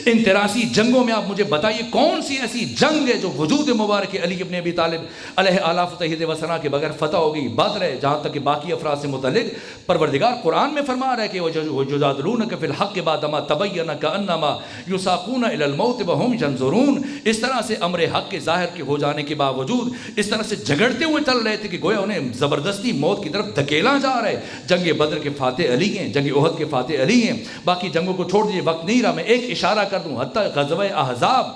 ان 83 جنگوں میں آپ مجھے بتائیے کون سی ایسی جنگ ہے جو وجود مبارک علی ابن ابی طالب علیہ آلاف تحید و ثنا کے بغیر فتح ہوگی؟ بدر ہے، جہاں تک کہ باقی افراد سے متعلق پروردگار قرآن میں فرما رہا ہے کہ وَيُجَادِلُونَكَ فِي الْحَقِّ بَعْدَمَا تَبَيَّنَ كَأَنَّمَا يُسَاقُونَ إِلَى الْمَوْتِ وَهُمْ يَنْظُرُونَ۔ اس طرح سے امر حق کے ظاہر کے ہو جانے کے باوجود اس طرح سے جھگڑتے ہوئے چل رہے تھے کہ گویا انہیں زبردستی موت کی طرف دھکیلا جا رہا ہے۔ جنگ بدر کے فاتح علی ہیں، جنگ احد کے فاتح علی ہیں۔ باقی جنگوں کو چھوڑ دیجیے، وقت نہیں رہا، میں ایک اشارہ کر دوں۔ حتیٰ غزوہ احزاب،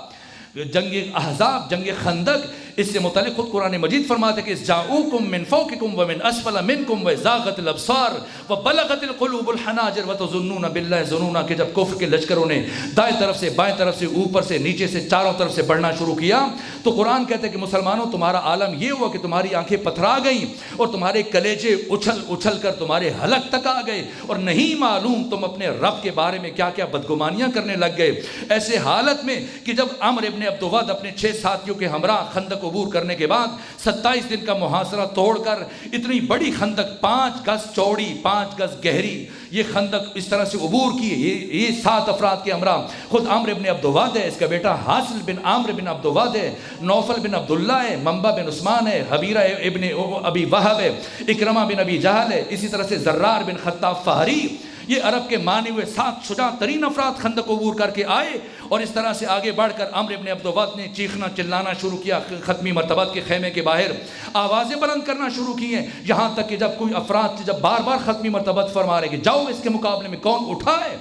جنگ احزاب، جنگ خندق، اس سے متعلق خود قرآن مجید فرماتا ہے کہ جاؤکم من فوقکم ومن اسفل منکم وزاغت الابصار وبلغت القلوب الحناجر وتظنون باللہ ظنونا، کہ جب کفر کے لشکروں نے دائیں طرف سے بائیں طرف سے اوپر سے نیچے سے چاروں طرف سے بڑھنا شروع کیا تو قرآن کہتا ہے کہ مسلمانوں تمہارا عالم یہ ہوا کہ تمہاری آنکھیں پتھرا گئیں اور تمہارے کلیجے اچھل اچھل کر تمہارے حلق تک آ گئے اور نہیں معلوم تم اپنے رب کے بارے میں کیا کیا بدگمانیاں کرنے لگ گئے۔ ایسے حالت میں کہ جب عمرو ابن عبد ود اپنے 6 ساتھیوں کے ہمراہ خندق عبور کرنے کے بعد 27 دن کا محاصرہ توڑ کر اتنی بڑی خندق 5 گز چوڑی 5 گز گہری یہ خندق اس طرح سے عبور کی، یہ 7 افراد کے ہمراہ خود عمرو ابن عبد ود ہے، اس کا بیٹا حاصل بن عمرو بن عبد ود ہے، نوفل بن عبداللہ ہے، منبع بن عثمان ہے، حبیرہ ابن ابی وہب ہے، اکرمہ بن ابی جہل ہے، اسی طرح سے زرار بن خطاب فہری، یہ عرب کے مانے ہوئے 7 شجاع ترین افراد خندق عبور کر کے آئے اور اس طرح سے آگے بڑھ کر عمرو ابن عبد ود نے چیخنا چلانا شروع کیا، ختمی مرتبت کے خیمے کے باہر آوازیں بلند کرنا شروع کی ہیں، یہاں تک کہ جب کوئی افراد جب بار بار ختمی مرتبت فرما رہے کہ جاؤ اس کے مقابلے میں کون اٹھا ہے،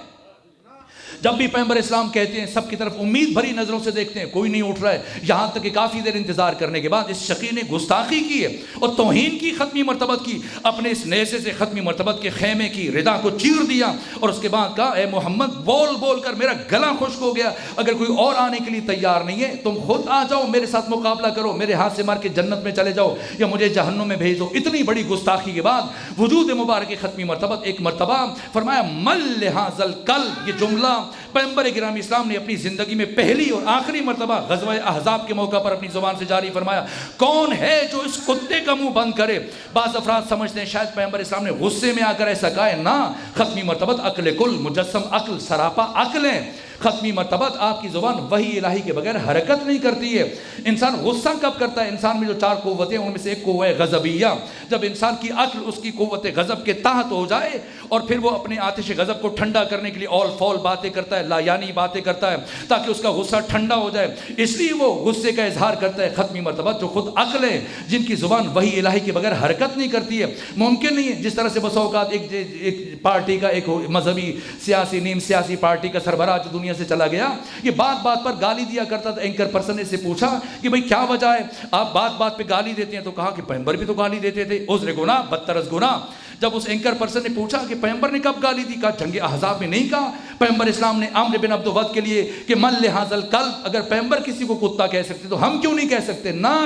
جب بھی پیغمبر اسلام کہتے ہیں سب کی طرف امید بھری نظروں سے دیکھتے ہیں، کوئی نہیں اٹھ رہا ہے، یہاں تک کہ کافی دیر انتظار کرنے کے بعد اس شقی نے گستاخی کی ہے اور توہین کی ختمی مرتبت کی، اپنے اس نیزے سے ختمی مرتبت کے خیمے کی ردا کو چیر دیا اور اس کے بعد کہا اے محمد بول بول کر میرا گلا خشک ہو گیا، اگر کوئی اور آنے کے لیے تیار نہیں ہے تم خود آ جاؤ، میرے ساتھ مقابلہ کرو، میرے ہاتھ سے مار کے جنت میں چلے جاؤ یا مجھے جہنم میں بھیج دو۔ اتنی بڑی گستاخی کے بعد وجود مبارک کی ختمی مرتبت ایک مرتبہ فرمایا مل لحاظ القلب، یہ جملہ پیغمبر گرامی اسلام نے اپنی زندگی میں پہلی اور آخری مرتبہ غزوہ احزاب کے موقع پر اپنی زبان سے جاری فرمایا، کون ہے جو اس کتے کا منہ بند کرے؟ بعض افراد سمجھتے ہیں شاید پیغمبر اسلام نے غصے میں آ کر ایسا کہا ہے، نہ، ختمی مرتبت عقل کل، مجسم عقل، سراپا عقل ہے، ختمی مرتبت آپ کی زبان وحی الہی کے بغیر حرکت نہیں کرتی ہے۔ انسان غصہ کب کرتا ہے؟ انسان میں جو 4 قوتیں ان میں سے ایک قوت غضبیہ، جب انسان کی عقل اس کی قوت غضب کے تحت ہو جائے اور پھر وہ اپنے آتش غضب کو ٹھنڈا کرنے کے لیے اول فول باتیں کرتا ہے، لا یعنی باتیں کرتا ہے تاکہ اس کا غصہ ٹھنڈا ہو جائے، اس لیے وہ غصے کا اظہار کرتا ہے۔ ختمی مرتبت جو خود عقل ہے، جن کی زبان وحی الہی کے بغیر حرکت نہیں کرتی ہے، ممکن نہیں ہے جس طرح سے بس اوقات ایک پارٹی کا، ایک مذہبی سیاسی نیم سیاسی پارٹی کا سربراہ جو دنیا سے چلا گیا، یہ بات بات پر گالی دیا کرتا تھا۔ اینکر پرسن نے سے پوچھا کہ بھئی کیا وجہ ہے آپ بات بات پہ گالی دیتے ہیں؟ تو کہا کہ پیغمبر بھی تو گالی دیتے تھے، عذر گناہ بدتر از گناہ۔ جب اس اینکر پرسن نے پوچھا کہ پیغمبر نے کب گالی دی؟ کہا جنگ احزاب میں نہیں کہا پیغمبر اسلام نے عمرو بن عبد ود کے لیے کہ من لہذا الکلب، اگر پیغمبر کسی کو کتا کہہ سکتے تو ہم کیوں نہیں کہہ سکتے؟ نہ،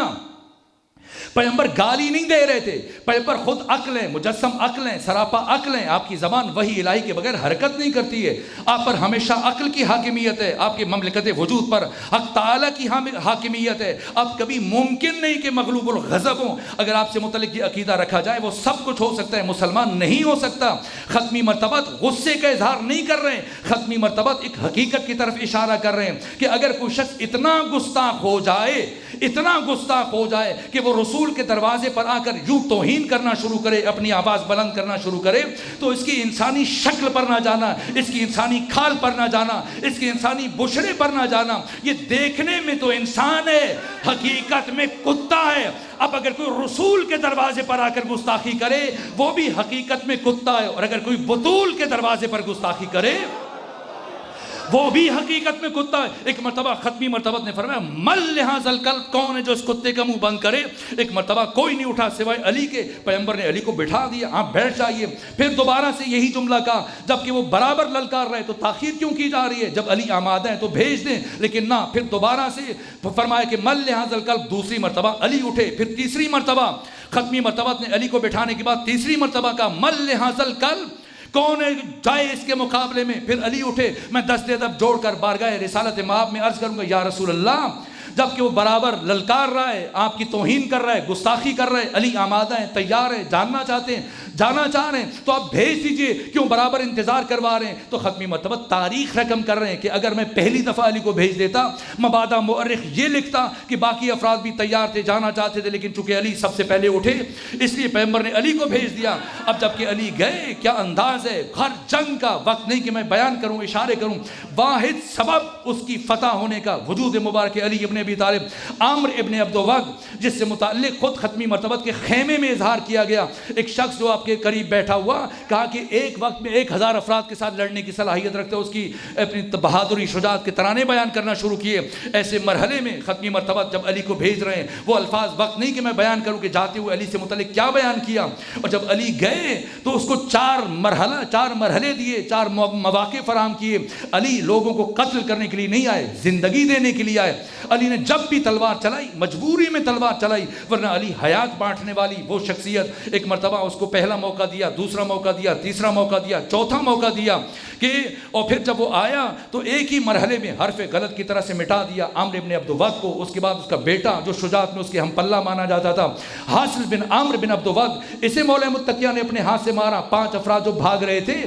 پیغمبر گالی نہیں دے رہے تھے، پیغمبر خود عقل ہیں، مجسم عقل ہیں، سراپا عقل ہیں۔ آپ کی زبان وحی الہی کے بغیر حرکت نہیں کرتی ہے، آپ پر ہمیشہ عقل کی حاکمیت ہے، آپ کے مملکت وجود پر حق تعالیٰ کی حاکمیت ہے۔ اب کبھی ممکن نہیں کہ مغلوب الغضب ہوں۔ اگر آپ سے متعلق یہ عقیدہ رکھا جائے وہ سب کچھ ہو سکتا ہے، مسلمان نہیں ہو سکتا۔ ختمی مرتبت غصے کا اظہار نہیں کر رہے ہیں، ختمی مرتبت ایک حقیقت کی طرف اشارہ کر رہے ہیں کہ اگر کوئی شخص اتنا گستاخ ہو جائے، اتنا گستاخ ہو جائے کہ وہ رسول کے دروازے پر آ کر یوں توہین کرنا شروع کرے، اپنی آواز بلند کرنا شروع کرے، تو اس کی انسانی شکل پر نہ جانا، اس کی انسانی کھال پر نہ جانا، اس کی انسانی بشرے پر نہ جانا، یہ دیکھنے میں تو انسان ہے، حقیقت میں کتا ہے۔ اب اگر کوئی رسول کے دروازے پر آ کر گستاخی کرے وہ بھی حقیقت میں کتا ہے، اور اگر کوئی بطول کے دروازے پر گستاخی کرے وہ بھی حقیقت میں کتا ہے۔ ایک مرتبہ ختمی مرتبت نے فرمایا مل لہذا الکلب، کون ہے جو اس کتے کا منہ بند کرے؟ ایک مرتبہ کوئی نہیں اٹھا سوائے علی کے، پیغمبر نے علی کو بٹھا دیا، آپ بیٹھ جائیے۔ پھر دوبارہ سے یہی جملہ کہا، جبکہ وہ برابر للکار رہے تو تاخیر کیوں کی جا رہی ہے؟ جب علی آمادہ ہیں تو بھیج دیں، لیکن نہ، پھر دوبارہ سے فرمایا کہ مل لہذا الکلب، دوسری مرتبہ علی اٹھے، پھر تیسری مرتبہ ختمی مرتبت نے علی کو بٹھانے کے بعد تیسری مرتبہ کہا مل لہذا الکلب، کون ہے جائے اس کے مقابلے میں؟ پھر علی اٹھے، میں دست ادب جوڑ کر بارگاہ رسالت مآب میں عرض کروں گا یا رسول اللہ، جبکہ وہ برابر للکار رہا ہے، آپ کی توہین کر رہا ہے، گستاخی کر رہا ہے، علی آمادہ ہیں، تیار ہیں، جاننا چاہتے ہیں، جانا چاہ رہے ہیں، تو آپ بھیج دیجئے، کیوں برابر انتظار کروا رہے ہیں؟ تو ختمی مرتبت تاریخ رقم کر رہے ہیں کہ اگر میں پہلی دفعہ علی کو بھیج دیتا، مبادہ مؤرخ یہ لکھتا کہ باقی افراد بھی تیار تھے، جانا چاہتے تھے، لیکن چونکہ علی سب سے پہلے اٹھے اس لیے پیغمبر نے علی کو بھیج دیا۔ اب جب کہ علی گئے، کیا انداز ہے! ہر جنگ کا وقت نہیں کہ میں بیان کروں، اشارے کروں، واحد سبب اس کی فتح ہونے کا وجود مبارک علی ابن ابی طالب، عمرو ابن عبد ود، جس سے متعلق خود ختمی مرتبت کے خیمے میں اظہار کیا گیا۔ ایک شخص جو آپ کے قریب بیٹھا ہوا کہا کہ ایک وقت میں 1000 افراد کے ساتھ لڑنے کی صلاحیت رکھتے ہیں، اس کی اپنی بہادری شجاعت کے ترانے بیان کرنا شروع کیے۔ ایسے مرحلے میں ختمی مرتبت جب علی کو بھیج رہے ہیں، وہ الفاظ وقت نہیں کہ میں بیان کروں کہ جاتے ہوئے علی سے متعلق کیا بیان کیا، اور جب علی گئے تو اس کو 4 مرحلے دیے، 4 مواقع فراہم کیے۔ علی لوگوں کو قتل کرنے کے لیے نہیں آئے، زندگی دینے کے لیے آئے۔ علی نے جب بھی تلوار چلائی مجبوری میں تلوار چلائی، ورنہ علی حیات بانٹنے والی وہ شخصیت۔ ایک مرتبہ اس کو پہلا موقع دیا، دوسرا موقع دیا، تیسرا موقع دیا، چوتھا موقع دیا کہ، اور پھر جب وہ آیا تو ایک ہی مرحلے میں حرف غلط کی طرح سے مٹا دیا عمرو ابن عبد ود کو۔ اس کے بعد اس کا بیٹا جو شجاعت میں اس کے ہم پلہ مانا جاتا تھا، حاصل بن عمرو بن عبد ود، اسے مولا متقیہ نے اپنے ہاتھ سے مارا۔ 5 افراد جو بھاگ رہے تھے،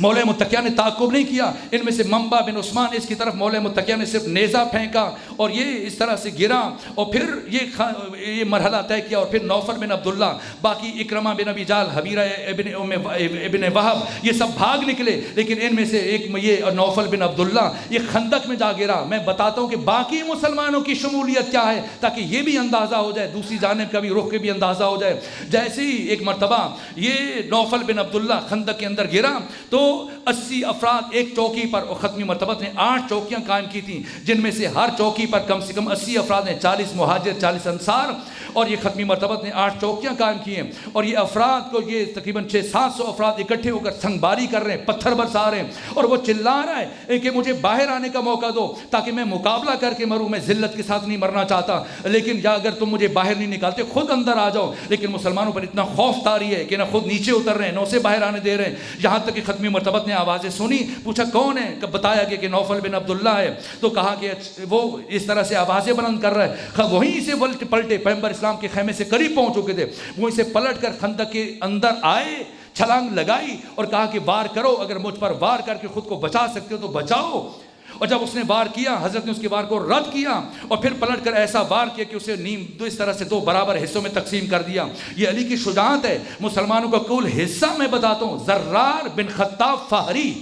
مولا متقیہ نے تعاقب نہیں کیا، ان میں سے منبع بن عثمان، اس کی طرف مولا متقیہ نے صرف نیزہ پھینکا اور یہ اس طرح سے گرا، اور پھر یہ مرحلہ طے کیا، اور پھر نوفل بن عبداللہ، باقی اکرمہ بن ابی جہل، حبیرہ ابن وہب، یہ سب بھاگ نکلے، لیکن ان میں سے ایک یہ نوفل بن عبداللہ یہ خندق میں جا گرا۔ میں بتاتا ہوں کہ باقی مسلمانوں کی شمولیت کیا ہے تاکہ یہ بھی اندازہ ہو جائے، دوسری جانب کا بھی رخ کے بھی اندازہ ہو جائے۔ جیسے ہی ایک مرتبہ یہ نوفل بن عبداللہ خندق کے اندر گرا تو 80 افراد ایک چوکی پر، اور ختمی مرتبت نے 8 چوکیاں قائم کی تھیں، جن میں سے ہر چوکی پر کم سے کم 80 افراد ہیں، 40 مہاجر، 40 انصار، اور یہ ختمی مرتبت نے 8 چوکیاں قائم کی ہیں، اور یہ افراد کو یہ تقریباً 600-700 افراد اکٹھے ہو کر سنگ باری کر رہے ہیں، پتھر برسا رہے ہیں، اور وہ چلا رہا ہے کہ مجھے باہر آنے کا موقع دو تاکہ میں مقابلہ کر کے مروں، میں ذلت کے ساتھ نہیں مرنا چاہتا، لیکن یا اگر تم مجھے باہر نہیں نکالتے خود اندر آ جاؤ۔ لیکن مسلمانوں پر اتنا خوف طاری ہے کہ نہ خود نیچے اتر رہے ہیں، نہ اسے باہر آنے دے رہے ہیں، یہاں تک کہ ختمی مرتبت نے آوازیں سنی، پوچھا کون ہے، بتایا گیا کہ نوفل بن عبداللہ ہے، تو کہا کہ وہ اس طرح سے آوازیں بلند کر رہا ہے۔ وہیں سے پلٹے، پیغمبر اسلام کے خیمے سے قریب پہنچ چکے تھے، وہیں سے پلٹ کر خندق کے اندر آئے چھلانگ لگائی اور کہا کہ وار کرو، اگر مجھ پر وار کر کے خود کو بچا سکتے ہو تو بچاؤ۔ اور جب اس نے وار کیا، حضرت نے اس کے وار کو رد کیا اور پھر پلٹ کر ایسا وار کیا کہ اسے اس طرح سے 2 برابر حصوں میں تقسیم کر دیا۔ یہ علی کی شجاعت ہے۔ مسلمانوں کا کل حصہ میں بتاتا ہوں، زرار بن خطاب فہری،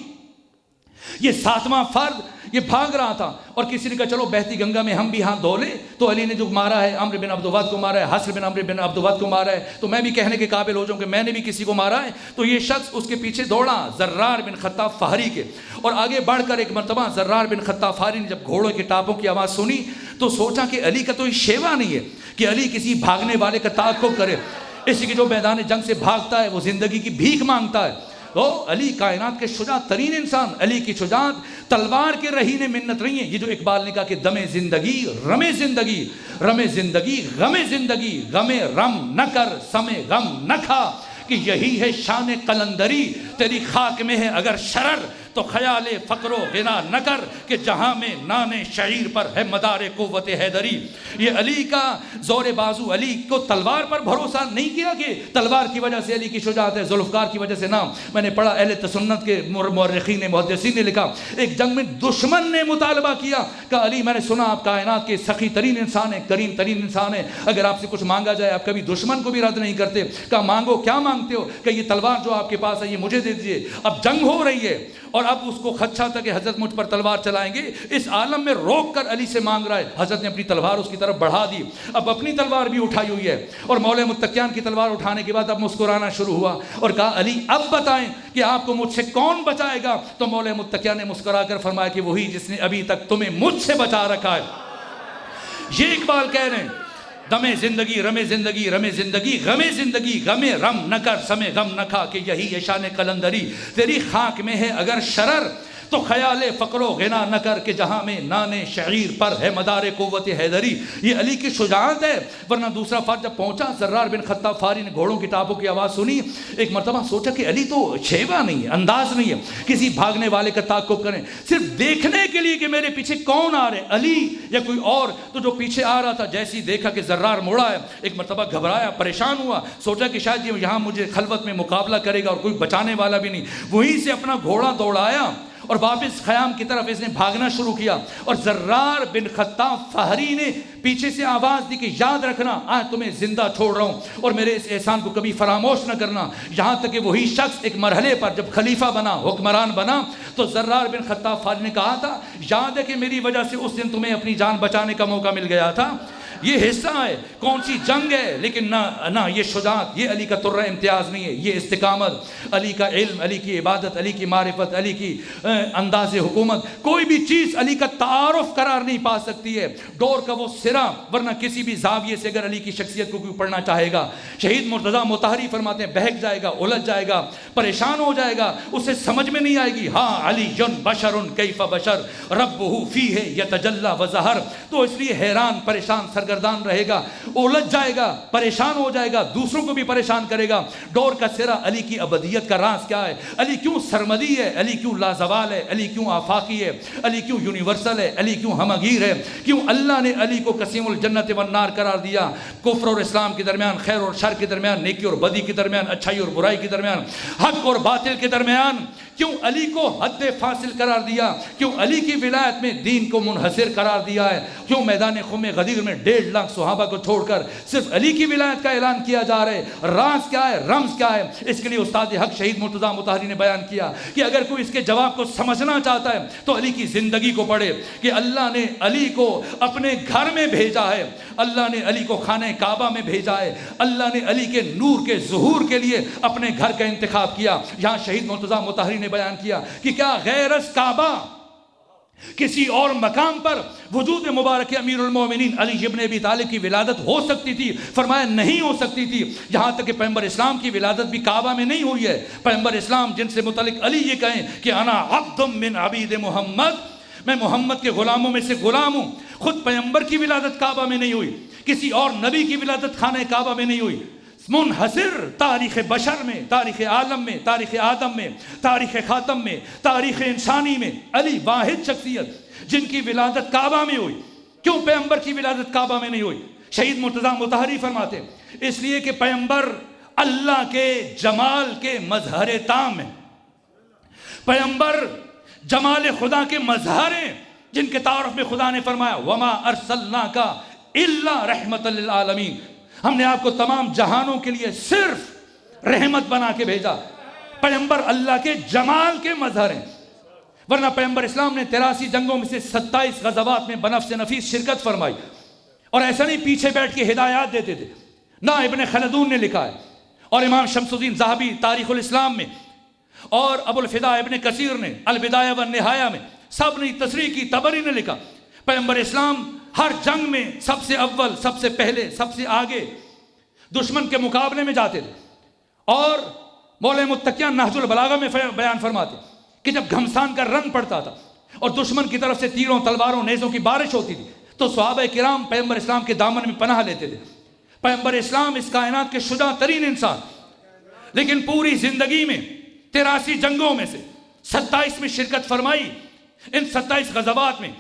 یہ 7واں فرد، یہ بھاگ رہا تھا اور کسی نے کہا چلو بہتی گنگا میں ہم بھی ہاتھ دھو لیں۔ تو علی نے جو مارا ہے، عمرو بن عبد ود کو مارا ہے، حسر بن عمرو بن عبد ود کو مارا ہے، تو میں بھی کہنے کے قابل ہو جاؤں کہ میں نے بھی کسی کو مارا ہے۔ تو یہ شخص اس کے پیچھے دوڑا زرار بن خطاب فہری کے، اور آگے بڑھ کر ایک مرتبہ زرار بن خطاب فہری نے جب گھوڑوں کے ٹاپوں کی آواز سنی تو سوچا کہ علی کا تو یہ شیوا نہیں ہے کہ علی کسی بھاگنے والے کا تعاقب کرے، اسی کے جو میدان جنگ سے بھاگتا ہے وہ زندگی کی بھیک مانگتا ہے۔ علی کائنات کے شجاعت ترین انسان، علی کی شجاعت تلوار کے رہینے منت رہی ہیں۔ یہ جو اقبال نے کہا کہ دم زندگی رمے زندگی، رمے زندگی غم زندگی، غم رم نہ کر سمے غم نہ کھا، کہ یہی ہے شان قلندری، تیری خاک میں ہے اگر شرر تو خیال فقر و غنا نہ کر، کہ جہاں میں نان شعیر پر ہے مدار قوت حیدری۔ یہ علی کا زور بازو، علی کو تلوار پر بھروسہ نہیں کیا کہ تلوار کی وجہ سے علی کی شجاعت ہے، ذوالفقار کی وجہ سے نہ۔ میں نے پڑھا اہل تسنت کے مورخین محدثین نے لکھا ایک جنگ میں دشمن نے مطالبہ کیا کہ علی میں نے سنا آپ کائنات کے سخی ترین انسان ہیں، کریم ترین انسان ہیں، اگر آپ سے کچھ مانگا جائے آپ کبھی دشمن کو بھی رد نہیں کرتے۔ کہا مانگو، کیا مانگتے ہو؟ کہ یہ تلوار جو آپ کے پاس ہے یہ مجھے دے دیجئے، اب جنگ ہو رہی ہے اور اب اس کو خدشہ تھا کہ حضرت مجھ پر تلوار چلائیں گے، اس عالم میں روک کر علی سے مانگ رہا ہے۔ حضرت نے اپنی تلوار اس کی طرف بڑھا دی، اب اپنی تلوار بھی اٹھائی ہوئی ہے، اور مولا متقیان کی تلوار اٹھانے کے بعد اب مسکرانا شروع ہوا اور کہا علی اب بتائیں کہ آپ کو مجھ سے کون بچائے گا؟ تو مولا متقیان نے مسکرا کر فرمایا کہ وہی جس نے ابھی تک تمہیں مجھ سے بچا رکھا ہے۔ یہ اقبال کہہ رہے ہیں دم زندگی رمے زندگی، رمے زندگی غمے زندگی، غمے رم نہ کر سمے غم نہ کھا، کہ یہی ہے شان قلندری، تیری خاک میں ہے اگر شرر تو خیال فقر و غنا نہ کر، کہ جہاں میں نان شعیر پر ہے مدار قوت حیدری۔ یہ علی کی شجاعت ہے۔ ورنہ دوسرا فرد جب پہنچا، زرار بن خطاب فہری نے گھوڑوں کی ٹاپوں کی آواز سنی، ایک مرتبہ سوچا کہ علی تو شیوا نہیں ہے، انداز نہیں ہے کسی بھاگنے والے کا تعاقب کریں، صرف دیکھنے کے لیے کہ میرے پیچھے کون آ رہے، علی یا کوئی اور۔ تو جو پیچھے آ رہا تھا جیسے ہی دیکھا کہ زرار مڑا ہے، ایک مرتبہ گھبرایا، پریشان ہوا، سوچا کہ شاید یہ یہاں مجھے خلوت میں مقابلہ کرے گا اور کوئی بچانے والا بھی نہیں، وہیں سے اپنا گھوڑا دوڑایا اور واپس خیام کی طرف اس نے بھاگنا شروع کیا۔ اور زرار بن خطاب فہری نے پیچھے سے آواز دی کہ یاد رکھنا آج تمہیں زندہ چھوڑ رہا ہوں اور میرے اس احسان کو کبھی فراموش نہ کرنا۔ یہاں تک کہ وہی شخص ایک مرحلے پر جب خلیفہ بنا، حکمران بنا، تو زرار بن خطاب فہری نے کہا تھا یاد ہے کہ میری وجہ سے اس دن تمہیں اپنی جان بچانے کا موقع مل گیا تھا۔ یہ حصہ ہے، کون سی جنگ ہے، لیکن نہ یہ شجاعت، یہ علی کا ترہ امتیاز نہیں ہے، یہ استقامت، علی کا علم، علی کی عبادت، علی کی معرفت، علی کی انداز حکومت، کوئی بھی چیز علی کا تعارف قرار نہیں پا سکتی ہے، ڈور کا وہ سرا۔ ورنہ کسی بھی زاویے سے اگر علی کی شخصیت کو کوئی پڑھنا چاہے گا، شہید مرتضیٰ مطہری فرماتے ہیں بہک جائے گا، الجھ جائے گا، پریشان ہو جائے گا، اسے سمجھ میں نہیں آئے گی۔ ہاں علی بشر کیف بشر ربہ فیہ یتجلی وظہر، تو اس لیے حیران پریشان سرگردان رہے گا، الجھ جائے گا، پریشان ہو جائے گا، دوسروں کو بھی پریشان کرے گا۔ ڈور کا سرا علی کی ابدیت کا راز کیا ہے، علی کیوں سرمدی ہے، علی کیوں لازوال ہے، علی کیوں آفاقی ہے، علی کیوں یونیورسل ہے، علی کیوں ہمگیر ہے، کیوں اللہ نے علی کو قسیم الجنت والنار قرار دیا، کفر اور اسلام کے درمیان، خیر اور شر کے درمیان، نیکی اور بدی کے درمیان، اچھائی اور برائی کے درمیان، حق اور باطل کے درمیان، کیوں علی کو حد فاصل قرار دیا، کیوں علی کی ولایت میں دین کو منحصر قرار دیا ہے، کیوں میدان خم غدیر میں 1.5 لاکھ صحابہ کو چھوڑ کر صرف علی کی ولایت کا اعلان کیا جا رہا ہے، راز کیا ہے، رمز کیا ہے۔ اس کے لیے استاد حق شہید مرتضیٰ مطہری نے بیان کیا کہ اگر کوئی اس کے جواب کو سمجھنا چاہتا ہے تو علی کی زندگی کو پڑھے، کہ اللہ نے علی کو اپنے گھر میں بھیجا ہے، اللہ نے علی کو خانہ کعبہ میں بھیجا ہے، اللہ نے علی کے نور کے ظہور کے لیے اپنے گھر کا انتخاب کیا۔ یہاں شہید مرتضیٰ مطہری نے بیان کیا کہ کیا غیر از کعبہ کسی اور مقام پر وجود مبارک امیر المومنین علی ابن ابی طالب کی ولادت ہو سکتی تھی؟ فرمایا نہیں ہو سکتی تھی، یہاں تک کہ پیغمبر اسلام کی ولادت بھی کعبہ میں نہیں ہوئی ہے۔ پیغمبر اسلام جن سے متعلق علی یہ کہیں کہ انا عبد من عبید محمد، میں محمد کے غلاموں میں سے غلام ہوں، خود پیغمبر کی ولادت کعبہ میں نہیں ہوئی، کسی اور نبی کی ولادت خانہ کعبہ میں نہیں ہوئی، منحصر تاریخ بشر میں، تاریخ عالم میں، تاریخ آدم میں، تاریخ خاتم میں، تاریخ انسانی میں علی واحد شخصیت جن کی ولادت کعبہ میں ہوئی۔ کیوں پیغمبر کی ولادت کعبہ میں نہیں ہوئی؟ شہید مرتضیٰ مطہری فرماتے اس لیے کہ پیغمبر اللہ کے جمال کے مظہر تام ہیں. پیغمبر جمال خدا کے مظہر ہیں جن کے تعارف میں خدا نے فرمایا وما ارسلناک الا رحمت للعالمین. ہم نے آپ کو تمام جہانوں کے لیے صرف رحمت بنا کے بھیجا. پیغمبر اللہ کے جمال کے مظہر ہیں. ورنہ پیغمبر اسلام نے 83 جنگوں میں سے 27 غزوات میں بنفس نفیس شرکت فرمائی. اور ایسا نہیں پیچھے بیٹھ کے ہدایات دیتے تھے. نہ ابن خلدون نے لکھا ہے اور امام شمس الدین ذہبی تاریخ الاسلام میں اور ابو الفدا ابن کثیر نے البدایہ والنہایہ میں سب نے تصریح کی. طبری نے لکھا پیغمبر اسلام ہر جنگ میں سب سے اول، سب سے پہلے، سب سے آگے دشمن کے مقابلے میں جاتے تھے. اور مولا متقیان نہج البلاغہ میں بیان فرماتے کہ جب گھمسان کا رن پڑتا تھا اور دشمن کی طرف سے تیروں، تلواروں، نیزوں کی بارش ہوتی تھی تو صحابہ کرام پیغمبر اسلام کے دامن میں پناہ لیتے تھے. پیغمبر اسلام اس کائنات کے شجاع ترین انسان، لیکن پوری زندگی میں 83 جنگوں میں سے 27 میں شرکت فرمائی. ان 27 غزوات میں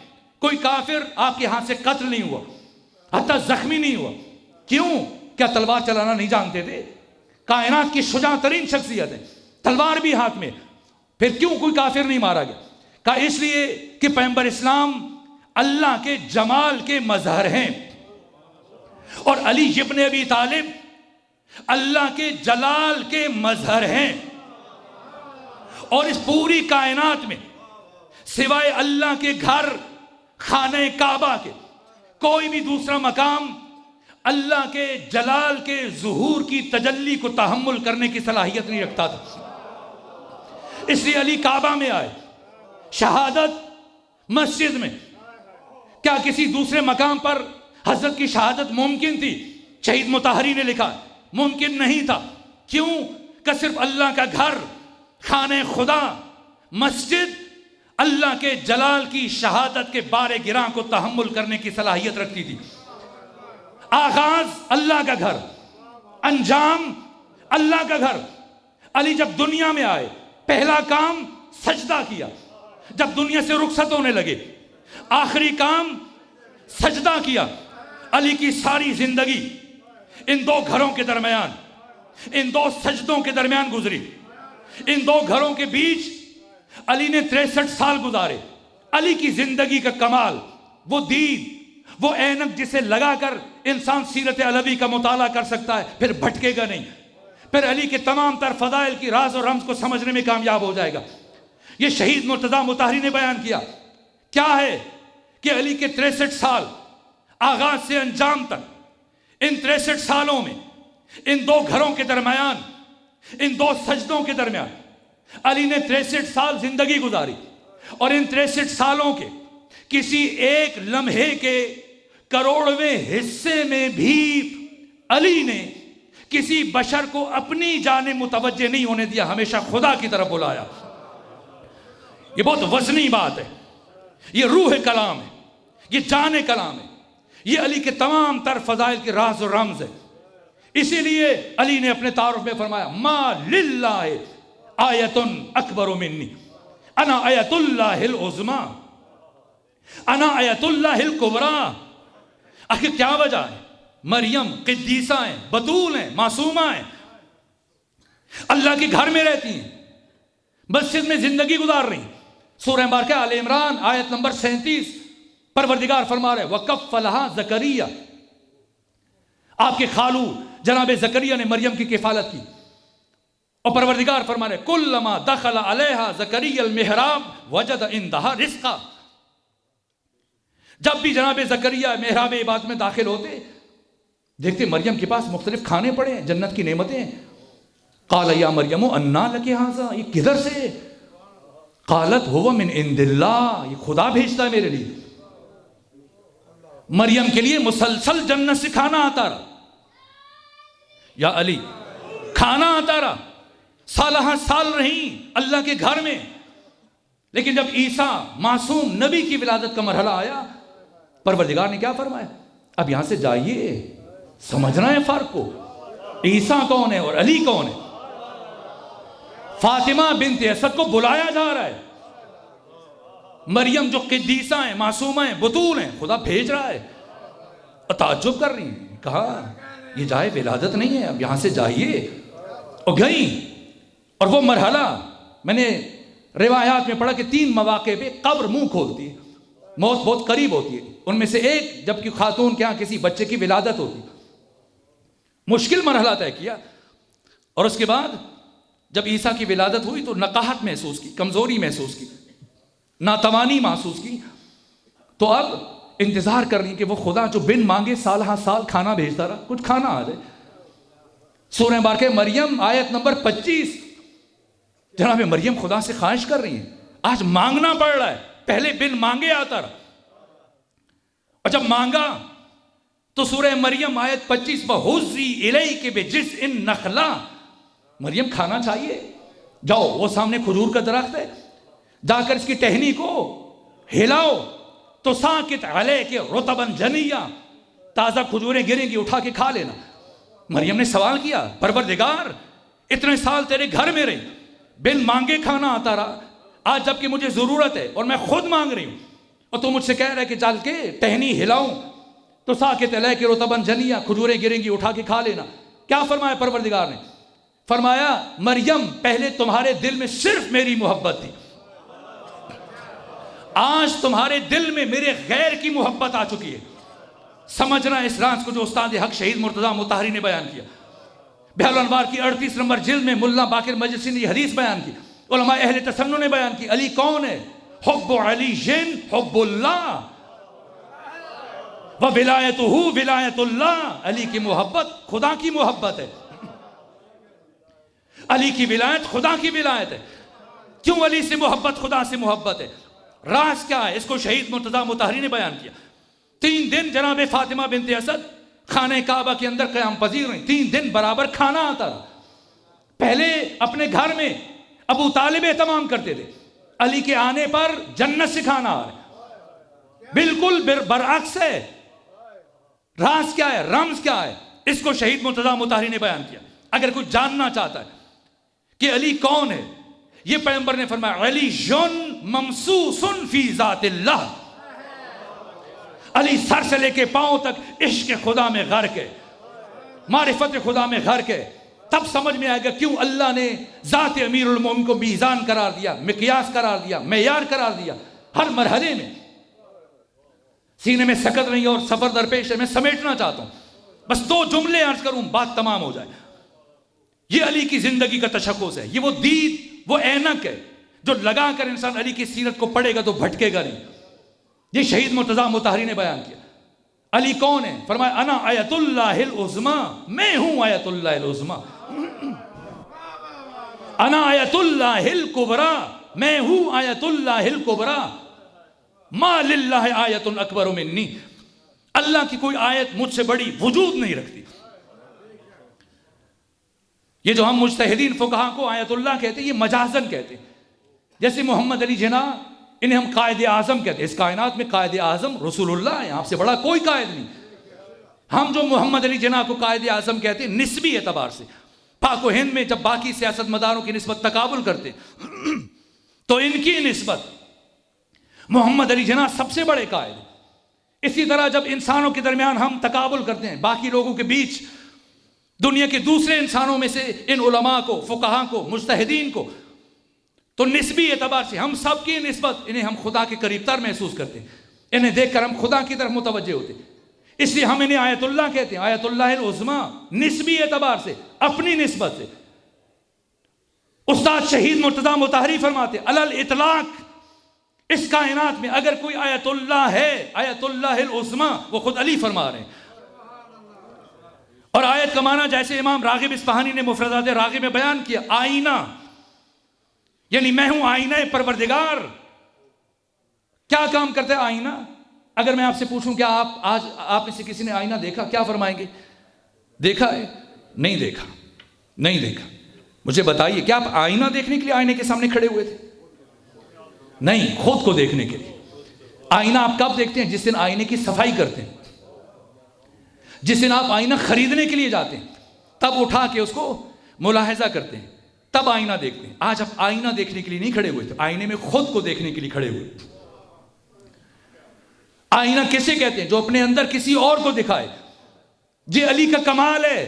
کوئی کافر آپ کے ہاتھ سے قتل نہیں ہوا، حتیٰ زخمی نہیں ہوا. کیوں؟ کیا تلوار چلانا نہیں جانتے تھے؟ کائنات کی شجاع ترین شخصیت ہے، تلوار بھی ہاتھ میں. پھر کیوں کوئی کافر نہیں مارا گیا؟ کہا اس لیے کہ پیغمبر اسلام اللہ کے جمال کے مظہر ہیں اور علی ابن ابی طالب اللہ کے جلال کے مظہر ہیں. اور اس پوری کائنات میں سوائے اللہ کے گھر خانہ کعبہ کے کوئی بھی دوسرا مقام اللہ کے جلال کے ظہور کی تجلی کو تحمل کرنے کی صلاحیت نہیں رکھتا تھا. اس لیے علی کعبہ میں آئے، شہادت مسجد میں. کیا کسی دوسرے مقام پر حضرت کی شہادت ممکن تھی؟ شہید مطہری نے لکھا ممکن نہیں تھا. کیوں؟ کہ صرف اللہ کا گھر، خانہ خدا، مسجد اللہ کے جلال کی شہادت کے بارے گراں کو تحمل کرنے کی صلاحیت رکھتی تھی. آغاز اللہ کا گھر، انجام اللہ کا گھر. علی جب دنیا میں آئے پہلا کام سجدہ کیا. جب دنیا سے رخصت ہونے لگے آخری کام سجدہ کیا. علی کی ساری زندگی ان دو گھروں کے درمیان، ان دو سجدوں کے درمیان گزری. ان دو گھروں کے بیچ علی نے 63 سال گزارے. علی کی زندگی کا کمال وہ دید، وہ اینک جسے لگا کر انسان سیرت علوی کا مطالعہ کر سکتا ہے، پھر بھٹکے گا نہیں، پھر علی کے تمام تر فضائل کی راز اور رمز کو سمجھنے میں کامیاب ہو جائے گا. یہ شہید مرتضیٰ مطہری نے بیان کیا. کیا ہے کہ علی کے 63 سال آغاز سے انجام تک، ان 63 سالوں میں ان دو گھروں کے درمیان، ان دو سجدوں کے درمیان علی نے 63 سال زندگی گزاری. اور ان 63 سالوں کے کسی ایک لمحے کے کروڑویں حصے میں بھی علی نے کسی بشر کو اپنی جانب متوجہ نہیں ہونے دیا، ہمیشہ خدا کی طرف بلایا. یہ بہت وزنی بات ہے، یہ روح کلام ہے، یہ جان کلام ہے، یہ علی کے تمام تر فضائل کے راز و رمز ہے. اسی لیے علی نے اپنے تعارف میں فرمایا ما للہ آیت اکبر منی، انا آیت اللہ العظمی، انا آیت اللہ الکبریٰ. آخر کیا وجہ ہے؟ مریم قدیسہ ہیں، بطول ہیں، معصومہ ہیں، اللہ کے گھر میں رہتی ہیں، مسجد میں زندگی گزار رہی ہیں. سورہ مبارکہ آل عمران آیت نمبر 37 پروردگار فرما رہے وَكَفَّلَهَا زکریا، آپ کے خالو جناب زکریا نے مریم کی کفالت کی. اور پروردگار فرما رہے کلما دخل علیہا زکریا المحراب وجد عندہا رزقا. جب بھی جناب زکریا محراب عبادت میں داخل ہوتے دیکھتے مریم کے پاس مختلف کھانے پڑے ہیں، جنت کی نعمتیں ہیں. قال یا مریم انا لک ھذا، یہ کدھر سے؟ قالت هو من عند اللہ، یہ خدا بھیجتا ہے میرے لیے. مریم کے لیے مسلسل جنت سے کھانا آتا رہا. یا علی کھانا آتا رہا، سالہ سال رہیں اللہ کے گھر میں. لیکن جب عیسیٰ معصوم نبی کی ولادت کا مرحلہ آیا پروردگار نے کیا فرمایا؟ اب یہاں سے جائیے، سمجھنا ہے فرق کو. عیسیٰ کون ہے اور علی کون ہے؟ فاطمہ بنت اسد کو بلایا جا رہا ہے، مریم جو قدیسہ ہیں، معصومہ ہیں، بطول ہیں، خدا بھیج رہا ہے. تعجب کر رہی ہیں، کہا یہ جائے ولادت نہیں ہے، اب یہاں سے جائیے اور گئیں، اور وہ مرحلہ میں نے روایات میں پڑھا کہ 3 مواقع پہ قبر منہ کھولتی ہے، موت بہت قریب ہوتی ہے، ان میں سے ایک جبکہ خاتون کے ہاں کسی بچے کی ولادت ہوتی، مشکل مرحلہ طے کیا، اور اس کے بعد جب عیسیٰ کی ولادت ہوئی تو نقاہت محسوس کی، کمزوری محسوس کی، ناتوانی محسوس کی، تو اب انتظار کر رہی کہ وہ خدا جو بن مانگے سال ہاں سال کھانا بھیجتا رہا، کچھ کھانا آ جائے۔ سورہ مبارکہ مریم آیت نمبر 25، جناب مریم خدا سے خواہش کر رہی ہیں، آج مانگنا پڑ رہا ہے، پہلے بن مانگے آتا رہا، اور جب مانگا تو سورہ مریم آیت 25 بَهُزِّي إِلَيْكِ بِجِزْءِ النَّخْلَةِ، مریم کھانا چاہیے، جاؤ وہ سامنے کھجور کا درخت ہے، جا کر اس کی ٹہنی کو ہلاؤ تو ساکت علیک رطبا جنیا، تازہ کھجوریں گریں گی، اٹھا کے کھا لینا۔ مریم نے سوال کیا، پروردگار اتنے سال تیرے گھر میں رہی، بن مانگے کھانا آتا رہا، آج جب کہ مجھے ضرورت ہے اور میں خود مانگ رہی ہوں، اور تو مجھ سے کہہ رہا ہے کہ چل کے ٹہنی ہلاؤں تو ساکت علیک رطبا جنیا، کھجوریں گریں گی، اٹھا کے کھا لینا۔ کیا فرمایا پروردگار نے؟ فرمایا مریم پہلے تمہارے دل میں صرف میری محبت تھی، آج تمہارے دل میں میرے غیر کی محبت آ چکی ہے۔ سمجھنا اس راز کو جو استاد حق شہید مرتضیٰ مطہری نے بیان کیا، بحر الانوار کی 38 نمبر جلد میں ملا باقر مجلسی نے یہ حدیث بیان کی، علماء اہل تسنن نے بیان کی۔ علی کون ہے؟ حب علی جن حب اللہ و ولایتہ ولایت اللہ، علی کی محبت خدا کی محبت ہے، علی کی ولایت خدا کی ولایت ہے۔ کیوں علی سے محبت، خدا سے محبت ہے؟ راز کیا ہے؟ اس کو شہید مرتضیٰ مطہری نے بیان کیا۔ 3 دن جناب فاطمہ بنت اسد خانہ کعبہ کے اندر قیام پذیر رہیں، 3 دن برابر کھانا آتا رہا۔ پہلے اپنے گھر میں ابو طالب اہتمام کرتے تھے، علی کے آنے پر جنت سے کھانا آ رہا ہے، بالکل برعکس ہے۔ راز کیا ہے؟ رمز کیا ہے؟ اس کو شہید مرتضیٰ مطہری نے بیان کیا۔ اگر کوئی جاننا چاہتا ہے کہ علی کون ہے، یہ پیغمبر نے فرمایا علی جن ممسوس فی ذات اللہ، علی سر سے لے کے پاؤں تک عشق خدا میں غرق ہے، معرفت خدا میں غرق ہے۔ تب سمجھ میں آئے گا کیوں اللہ نے ذات امیر المومنین کو میزان قرار دیا، مقیاس قرار دیا، معیار قرار دیا۔ ہر مرحلے میں سینے میں سکت نہیں اور سفر درپیش ہے۔ میں سمیٹنا چاہتا ہوں، بس 2 جملے عرض کروں، بات تمام ہو جائے۔ یہ علی کی زندگی کا تشخص ہے، یہ وہ دید، وہ اینک ہے جو لگا کر انسان علی کی سیرت کو پڑھے گا تو بھٹکے گا نہیں۔ یہ شہید مرتضیٰ مطہری نے بیان کیا۔ علی کون ہے؟ فرمایا انا آیت اللہ العظمیٰ، میں ہوں آیت اللہ العظمیٰ، انا آیت اللہ الکبریٰ، میں ہوں آیت اللہ الکبریٰ، ما للہ آیت اکبر منی، اللہ کی کوئی آیت مجھ سے بڑی وجود نہیں رکھتی۔ یہ جو ہم مجتہدین فقہاء کو آیت اللہ کہتے ہیں، یہ مجازن کہتے ہیں۔ جیسے محمد علی جناح، انہیں ہم قائد اعظم کہتے ہیں۔ اس کائنات میں قائد اعظم رسول اللہ ہے، آپ سے بڑا کوئی قائد نہیں۔ ہم جو محمد علی جناح کو قائد اعظم کہتے ہیں، نسبی اعتبار سے پاک و ہند میں جب باقی سیاست مداروں کی نسبت تقابل کرتے تو ان کی نسبت محمد علی جناح سب سے بڑے قائد ہیں۔ اسی طرح جب انسانوں کے درمیان ہم تقابل کرتے ہیں باقی لوگوں کے بیچ، دنیا کے دوسرے انسانوں میں سے ان علماء کو، فقہاء کو، مجتہدین کو، تو نسبی اعتبار سے ہم سب کی نسبت، انہیں ہم خدا کے قریب تر محسوس کرتے ہیں، انہیں دیکھ کر ہم خدا کی طرف متوجہ ہوتے ہیں، اس لیے ہم انہیں آیت اللہ کہتے ہیں، آیت اللہ العظمیٰ، نسبی اعتبار سے، اپنی نسبت سے۔ استاد شہید مرتضیٰ مطہری فرماتے ہیں علی الاطلاق اس کائنات میں اگر کوئی آیت اللہ ہے، آیت اللہ العظمیٰ، وہ خود علی فرما رہے ہیں۔ اور آیت کا معنی جیسے امام راغب اصفہانی نے مفردات راغب میں بیان کیا، آئینہ، یعنی میں ہوں آئینہ پروردگار۔ کیا کام کرتا ہے آئینہ؟ اگر میں آپ سے پوچھوں کیا آپ میں سے کسی نے آئینہ دیکھا، کیا فرمائیں گے؟ دیکھا ہے؟ نہیں دیکھا، نہیں دیکھا۔ مجھے بتائیے کیا آپ آئینہ دیکھنے کے لیے آئینے کے سامنے کھڑے ہوئے تھے؟ نہیں، خود کو دیکھنے کے لیے۔ آئینہ آپ کب دیکھتے ہیں؟ جس دن آئینے کی صفائی کرتے ہیں، جس دن آپ آئینہ خریدنے کے لیے جاتے ہیں، تب اٹھا کے اس کو ملاحظہ کرتے ہیں، تب آئینہ دیکھتے ہیں۔ آج آپ آئینہ دیکھنے کے لیے نہیں کھڑے ہوئے تھے، آئینے میں خود کو دیکھنے کے لیے کھڑے ہوئے۔ آئینہ کسے کہتے ہیں؟ جو اپنے اندر کسی اور کو دکھائے۔ یہ علی کا کمال ہے،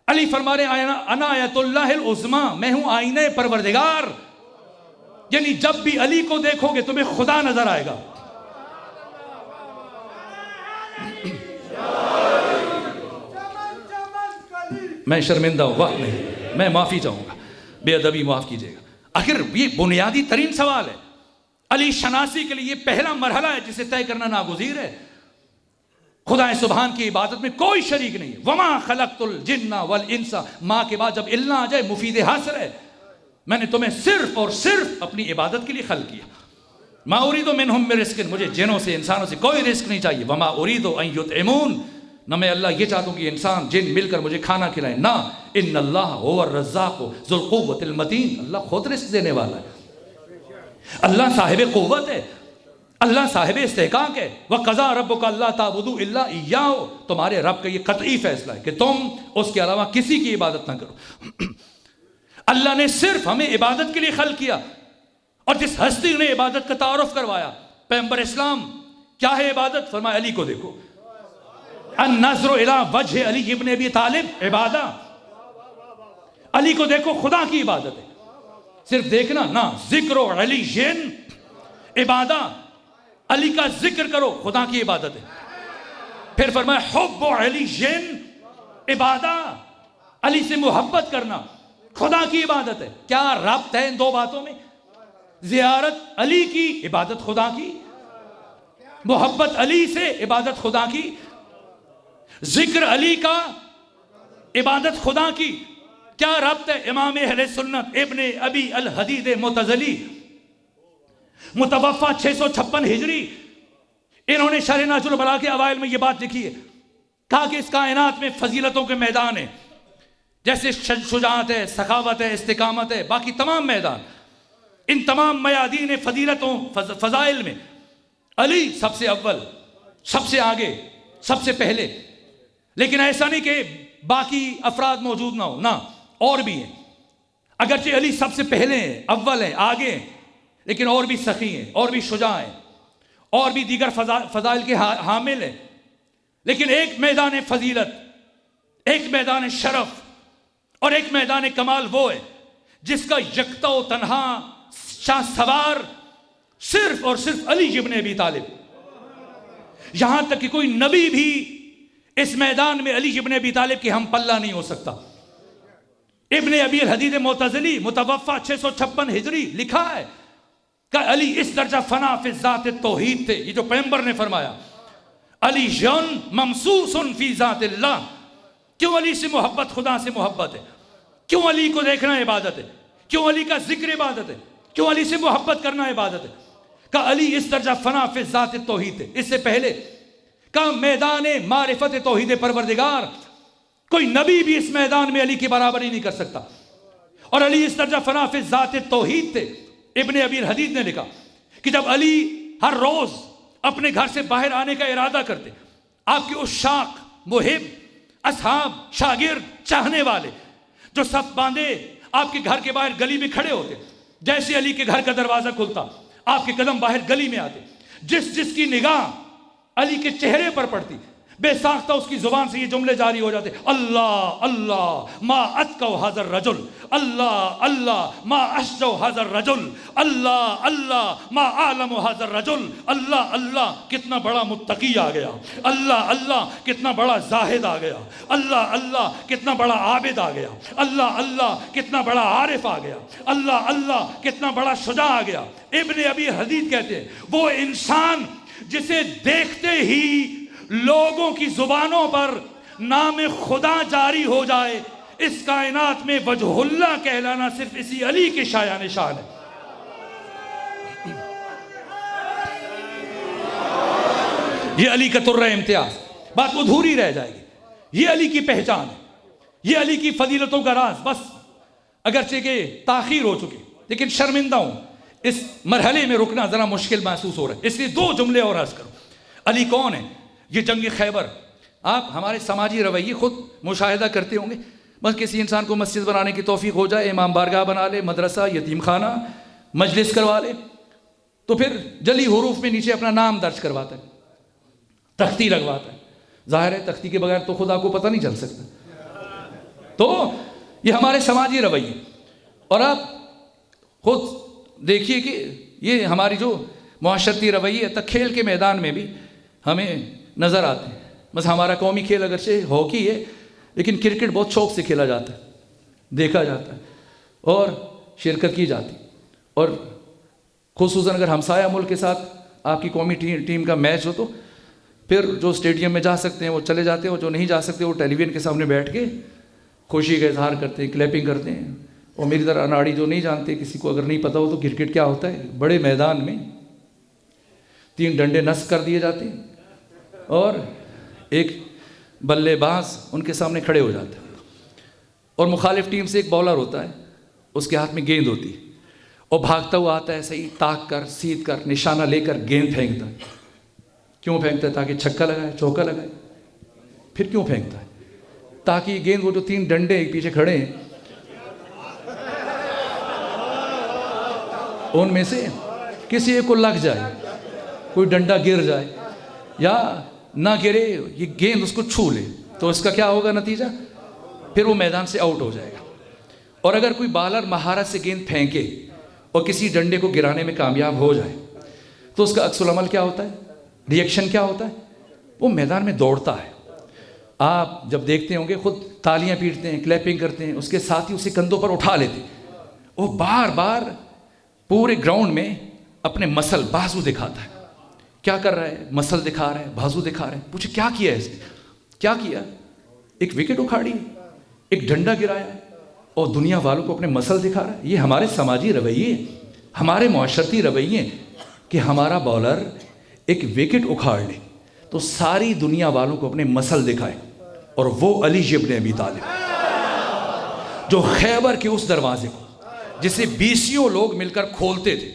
علی فرما رہے ہیں انا آیت اللہ العظمی، میں ہوں آئینہ پروردگار، یعنی جب بھی علی کو دیکھو گے تمہیں خدا نظر آئے گا. میں شرمندہ ہوں، واہ نہیں، میں معافی چاہوں گا، بے ادبی معاف کیجیے گا. آخر یہ بنیادی ترین سوال ہے. علی شناسی کے لیے یہ پہلا مرحلہ ہے جسے طے کرنا ناگزیر ہے. خدا سبحان کی عبادت میں کوئی شریک نہیں. وما خلقت الجن والانس، ماں کے بعد جب الا آ جائے مفید حصر ہے. میں نے تمہیں صرف اور صرف اپنی عبادت کے لیے خلق کیا. ما اريد منهم من رزق، مجھے جنوں سے انسانوں سے کوئی رزق نہیں چاہیے. وما اريد ان يطعمون، نہ میں اللہ یہ چاہتا ہوں کہ انسان جن مل کر مجھے کھانا کھلائیں. نہ ان اللہ هو الرزاق ذو القوة المتین، اللہ خود رزق دینے والا ہے. اللہ صاحب قوت ہے، اللہ صاحب استحقاق ہے. وَقَضَىٰ رَبُّكَ أَلَّا تَعْبُدُوا إِلَّا إِيَّاهُ، تمہارے رب کا یہ قطعی فیصلہ ہے کہ تم اس کے علاوہ کسی کی عبادت نہ کرو. اللہ نے صرف ہمیں عبادت کے لیے خلق کیا، اور جس ہستی نے عبادت کا تعارف کروایا پیغمبر اسلام، کیا ہے عبادت؟ فرمایا علی کو دیکھو. النظر الى وجہ علی ابن ابی طالب عبادہ، علی کو دیکھو خدا کی عبادت ہے. صرف دیکھنا نہ، ذکر و علی عبادہ، علی کا ذکر کرو خدا کی عبادت ہے. پھر فرمایا حب علی عبادہ، علی سے محبت کرنا خدا کی عبادت ہے. کیا ربط ہے ان دو باتوں میں؟ زیارت علی کی، عبادت خدا کی. محبت علی سے، عبادت خدا کی. ذکر علی کا، عبادت خدا کی. کیا ربط ہے؟ امام اہل سنت ابن ابی الحدید معتزلی، متوفا 656 ہجری، انہوں نے شرح نہج البلاغہ کے اوائل میں یہ بات لکھی ہے. کہا کہ اس کائنات میں فضیلتوں کے میدان ہیں، جیسے شجاعت ہے، سخاوت ہے، استقامت ہے، باقی تمام میدان. ان تمام میادین فضیلتوں فضائل میں علی سب سے اول، سب سے آگے، سب سے پہلے. لیکن ایسا نہیں کہ باقی افراد موجود نہ ہو، نہ، اور بھی ہیں. اگرچہ علی سب سے پہلے ہیں، اول ہیں، آگے ہیں، لیکن اور بھی سخی ہیں، اور بھی شجاع ہیں، اور بھی دیگر فضائل کے حامل ہیں. لیکن ایک میدان فضیلت، ایک میدان شرف اور ایک میدان کمال وہ ہے جس کا یکتا و تنہا شاہ سوار صرف اور صرف علی ابن ابی طالب. یہاں تک کہ کوئی نبی بھی اس میدان میں علی ابن ابی طالب کی ہم پلہ نہیں ہو سکتا. ابن ابی الحدید معتزلی، متوفا 656 ہجری، لکھا ہے کہ علی اس درجہ فنا فی ذات توحید تھے. یہ جو پیغمبر نے فرمایا علی جن ممسوس فی ذات اللہ. کیوں علی سے محبت؟ خدا سے محبت ہے. کیوں علی کو دیکھنا عبادت ہے؟ کیوں علی کا ذکر عبادت ہے؟ کیوں علی سے محبت کرنا عبادت ہے؟ کہ علی اس درجہ فنا فی ذات توحید تھے. اس سے پہلے کہ میدان معرفت توحید پروردگار، کوئی نبی بھی اس میدان میں علی کی برابری نہیں کر سکتا. اور علی اس درجہ فنا فی ذات توحید تھے. ابن ابی الحدید نے لکھا کہ جب علی ہر روز اپنے گھر سے باہر آنے کا ارادہ کرتے، آپ کے عشاق، محب، اصحاب، شاگرد، چاہنے والے جو صف باندھے آپ کے گھر کے باہر گلی میں کھڑے ہوتے، جیسے علی کے گھر کا دروازہ کھلتا آپ کے قدم باہر گلی میں آتے. جس کی نگاہ علی کے چہرے پر پڑتی، بے ساختہ اس کی زبان سے یہ جملے جاری ہو جاتے: اللہ اللہ ما اتقوا ھذا الرجل، اللہ اللہ ما اشجع ھذا الرجل، اللہ اللہ ما اعلم ھذا الرجل. اللہ اللہ کتنا بڑا متقی آ گیا، اللہ اللہ کتنا بڑا زاہد آ گیا، اللہ اللہ کتنا بڑا عابد آ گیا، اللہ اللہ کتنا بڑا عارف آ گیا، اللہ اللہ کتنا بڑا شجاع آ گیا. ابن ابی حدید کہتے ہیں وہ انسان جسے دیکھتے ہی لوگوں کی زبانوں پر نام خدا جاری ہو جائے، اس کائنات میں وجہ اللہ کہلانا صرف اسی علی کے شایان شان ہے. یہ علی کا ترہ امتیاز، بات ادھوری رہ جائے گی. یہ علی کی پہچان ہے، یہ علی کی فضیلتوں کا راز. بس اگرچہ کہ تاخیر ہو چکی، لیکن شرمندہ ہوں، اس مرحلے میں رکنا ذرا مشکل محسوس ہو رہا ہے، اس لیے دو جملے اور عرض کرو. علی کون ہے؟ یہ جنگ خیبر. آپ ہمارے سماجی رویے خود مشاہدہ کرتے ہوں گے. بس کسی انسان کو مسجد بنانے کی توفیق ہو جائے، امام بارگاہ بنا لے، مدرسہ، یتیم خانہ، مجلس کروا لے، تو پھر جلی حروف میں نیچے اپنا نام درج کرواتا ہے، تختی لگواتا ہے. ظاہر ہے تختی کے بغیر تو خدا کو پتہ نہیں چل سکتا. تو یہ ہمارے سماجی رویے، اور آپ خود دیکھیے کہ یہ ہماری جو معاشرتی رویے تک کھیل کے میدان میں بھی ہمیں نظر آتے ہیں۔ بس ہمارا قومی کھیل اگرچہ ہاکی ہے، لیکن کرکٹ بہت شوق سے کھیلا جاتا ہے، دیکھا جاتا ہے اور شرکت کی جاتی، اور خصوصاً اگر ہمسایہ ملک کے ساتھ آپ کی قومی ٹیم کا میچ ہو تو پھر جو اسٹیڈیم میں جا سکتے ہیں وہ چلے جاتے ہیں، اور جو نہیں جا سکتے وہ ٹیلی ویژن کے سامنے بیٹھ کے خوشی کا اظہار کرتے ہیں، کلیپنگ کرتے ہیں۔ اور میری طرح اناڑی جو نہیں جانتے، کسی کو اگر نہیں پتہ ہو تو کرکٹ کیا ہوتا ہے، بڑے میدان میں 3 ڈنڈے نصب کر دیے جاتے ہیں اور ایک بلے باز ان کے سامنے کھڑے ہو جاتے ہیں، اور مخالف ٹیم سے ایک بولر ہوتا ہے، اس کے ہاتھ میں گیند ہوتی ہے، اور بھاگتا ہوا آتا ہے، صحیح تاک کر سیدھ کر نشانہ لے کر گیند پھینکتا ہے۔ کیوں پھینکتا ہے؟ تاکہ چھکا لگائے، چوکا لگائے۔ پھر کیوں پھینکتا ہے؟ تاکہ یہ گیند، وہ جو 3 ڈنڈے ایک پیچھے کھڑے ہیں، ان میں سے کسی ایک کو لگ جائے، کوئی ڈنڈا گر جائے یا نہ گرے، یہ گیند اس کو چھو لے تو اس کا کیا ہوگا نتیجہ؟ پھر وہ میدان سے آؤٹ ہو جائے گا۔ اور اگر کوئی بالر مہارت سے گیند پھینکے اور کسی ڈنڈے کو گرانے میں کامیاب ہو جائے تو اس کا عکس العمل کیا ہوتا ہے؟ ریئیکشن کیا ہوتا ہے؟ وہ میدان میں دوڑتا ہے۔ آپ جب دیکھتے ہوں گے خود تالیاں پیٹتے ہیں، کلیپنگ کرتے ہیں، اس کے ساتھ ہی اسے کندھوں پر اٹھا لیتے ہیں۔ وہ بار بار پورے گراؤنڈ میں اپنے مسل، بازو دکھاتا ہے۔ کیا کر رہا ہے؟ مسل دکھا رہا ہے، بازو دکھا رہا ہے۔ پوچھے کیا کیا ہے اس نے؟ کیا کیا؟ ایک وکٹ اکھاڑی، ایک ڈنڈا گرایا اور دنیا والوں کو اپنے مسل دکھا رہا ہے۔ یہ ہمارے سماجی رویے، ہمارے معاشرتی رویے کہ ہمارا بالر ایک وکٹ اکھاڑ لے تو ساری دنیا والوں کو اپنے مسل دکھائے، اور وہ علی ابن ابی طالب جو خیبر کے اس دروازے کو جسے 20 لوگ مل کر کھولتے تھے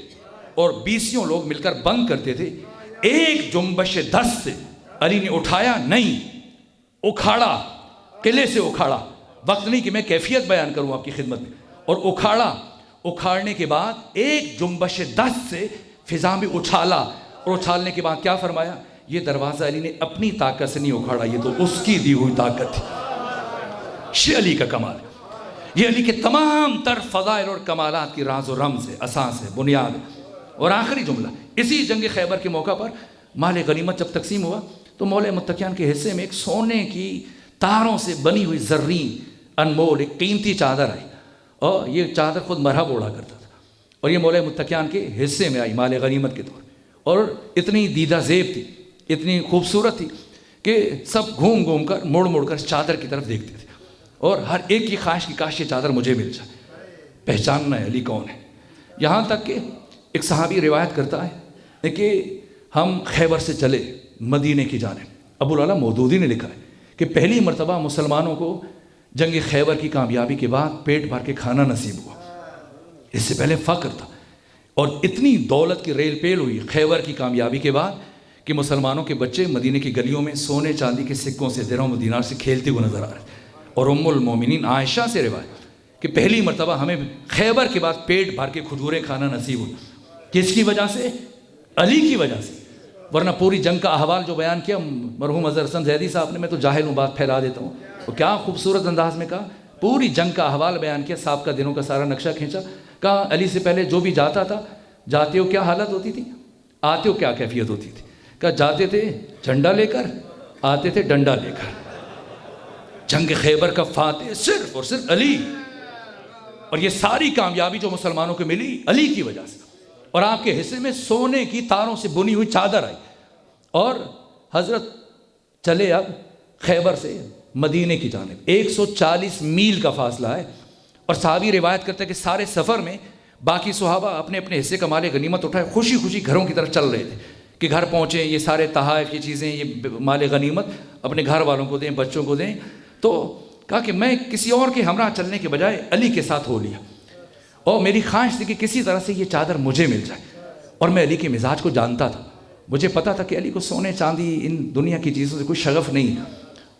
اور 20 لوگ مل کر بند کرتے تھے، ایک جنبش دست سے علی نے اٹھایا نہیں، اکھاڑا، قلعے سے اکھاڑا۔ وقت نہیں کہ میں کیفیت بیان کروں آپ کی خدمت میں، اور اکھاڑا، اکھاڑنے کے بعد ایک جنبش دست سے فضا میں اچھالا، اور اچھالنے کے بعد کیا فرمایا؟ یہ دروازہ علی نے اپنی طاقت سے نہیں اکھاڑا، یہ تو اس کی دی ہوئی طاقت تھی۔ یہ علی کا کمال ہے، یہ علی کے تمام تر فضائل اور کمالات کی راز و رمز ہے، اساس ہے، بنیاد ہے۔ اور آخری جملہ، اسی جنگ خیبر کے موقع پر مال غنیمت جب تقسیم ہوا تو مولا متقیان کے حصے میں ایک سونے کی تاروں سے بنی ہوئی زرین انمول ایک قیمتی چادر آئی، اور یہ چادر خود مرہب اوڑھا کرتا تھا، اور یہ مولا متقیان کے حصے میں آئی مال غنیمت کے طور، اور اتنی دیدہ زیب تھی، اتنی خوبصورت تھی کہ سب گھوم گھوم کر مڑ مڑ کر اس چادر کی طرف دیکھتے تھے، اور ہر ایک کی خواہش کی کاش یہ چادر مجھے مل جائے، پہچاننا ہے علی کون ہے۔ یہاں تک کہ ایک صحابی روایت کرتا ہے کہ ہم خیبر سے چلے مدینے کی جانب۔ ابو العلا مودودی نے لکھا ہے کہ پہلی مرتبہ مسلمانوں کو جنگ خیبر کی کامیابی کے بعد پیٹ بھر کے کھانا نصیب ہوا، اس سے پہلے فقر تھا، اور اتنی دولت کی ریل پیل ہوئی خیبر کی کامیابی کے بعد کہ مسلمانوں کے بچے مدینے کی گلیوں میں سونے چاندی کے سکوں سے، درہم و دینار سے کھیلتے ہوئے نظر آ رہے ہیں۔ اور ام المومنین عائشہ سے روایت کہ پہلی مرتبہ ہمیں خیبر کے بعد پیٹ بھر کے کھجوریں کھانا نصیب ہوئی۔ کس کی وجہ سے؟ علی کی وجہ سے، ورنہ پوری جنگ کا احوال جو بیان کیا مرحوم اظہر حسن زیدی صاحب نے، میں تو جاہل ہوں، بات پھیلا دیتا ہوں، وہ کیا خوبصورت انداز میں کہا، پوری جنگ کا احوال بیان کیا، سابقہ دنوں کا سارا نقشہ کھینچا، کہا علی سے پہلے جو بھی جاتا تھا، جاتے ہو کیا حالت ہوتی تھی، آتے ہو کیا کیفیت ہوتی تھی، کہا جاتے تھے جھنڈا لے کر، آتے تھے ڈنڈا لے کر۔ جنگ خیبر کا فاتح صرف اور صرف علی، اور یہ ساری کامیابی جو مسلمانوں کو ملی علی کی وجہ سے، اور آپ کے حصے میں سونے کی تاروں سے بنی ہوئی چادر آئی، اور حضرت چلے اب خیبر سے مدینے کی جانب 140 میل کا فاصلہ ہے، اور صحابی روایت کرتے ہیں کہ سارے سفر میں باقی صحابہ اپنے اپنے حصے کا مال غنیمت اٹھائے خوشی خوشی گھروں کی طرف چل رہے تھے کہ گھر پہنچیں، یہ سارے تحائف کی چیزیں، یہ مال غنیمت اپنے گھر والوں کو دیں، بچوں کو دیں۔ تو کہا کہ میں کسی اور کے ہمراہ چلنے کے بجائے علی کے ساتھ ہو لیا، اور میری خواہش تھی کہ کسی طرح سے یہ چادر مجھے مل جائے، اور میں علی کے مزاج کو جانتا تھا، مجھے پتا تھا کہ علی کو سونے چاندی ان دنیا کی چیزوں سے کوئی شغف نہیں،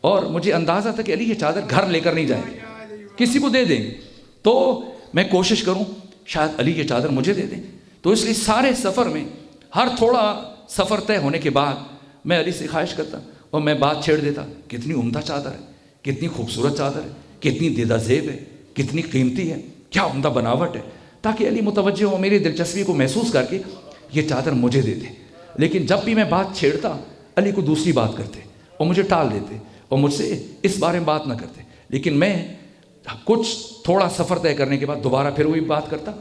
اور مجھے اندازہ تھا کہ علی یہ چادر گھر لے کر نہیں جائیں گے، کسی کو دے دیں گے، تو میں کوشش کروں شاید علی یہ چادر مجھے دے دیں۔ تو اس لیے سارے سفر میں ہر تھوڑا سفر طے ہونے کے بعد میں علی سے خواہش کرتا، اور میں بات چھیڑ دیتا، کتنی عمدہ چادر ہے، کتنی خوبصورت چادر ہے، کتنی دیدہ زیب ہے، کتنی قیمتی ہے، کیا عمدہ بناوٹ ہے، تاکہ علی متوجہ ہو، میری دلچسپی کو محسوس کر کے یہ چادر مجھے دے دے۔ لیکن جب بھی میں بات چھیڑتا علی کو دوسری بات کرتے اور مجھے ٹال دیتے اور مجھ سے اس بارے میں بات نہ کرتے، لیکن میں کچھ تھوڑا سفر طے کرنے کے بعد دوبارہ پھر وہی بات کرتا،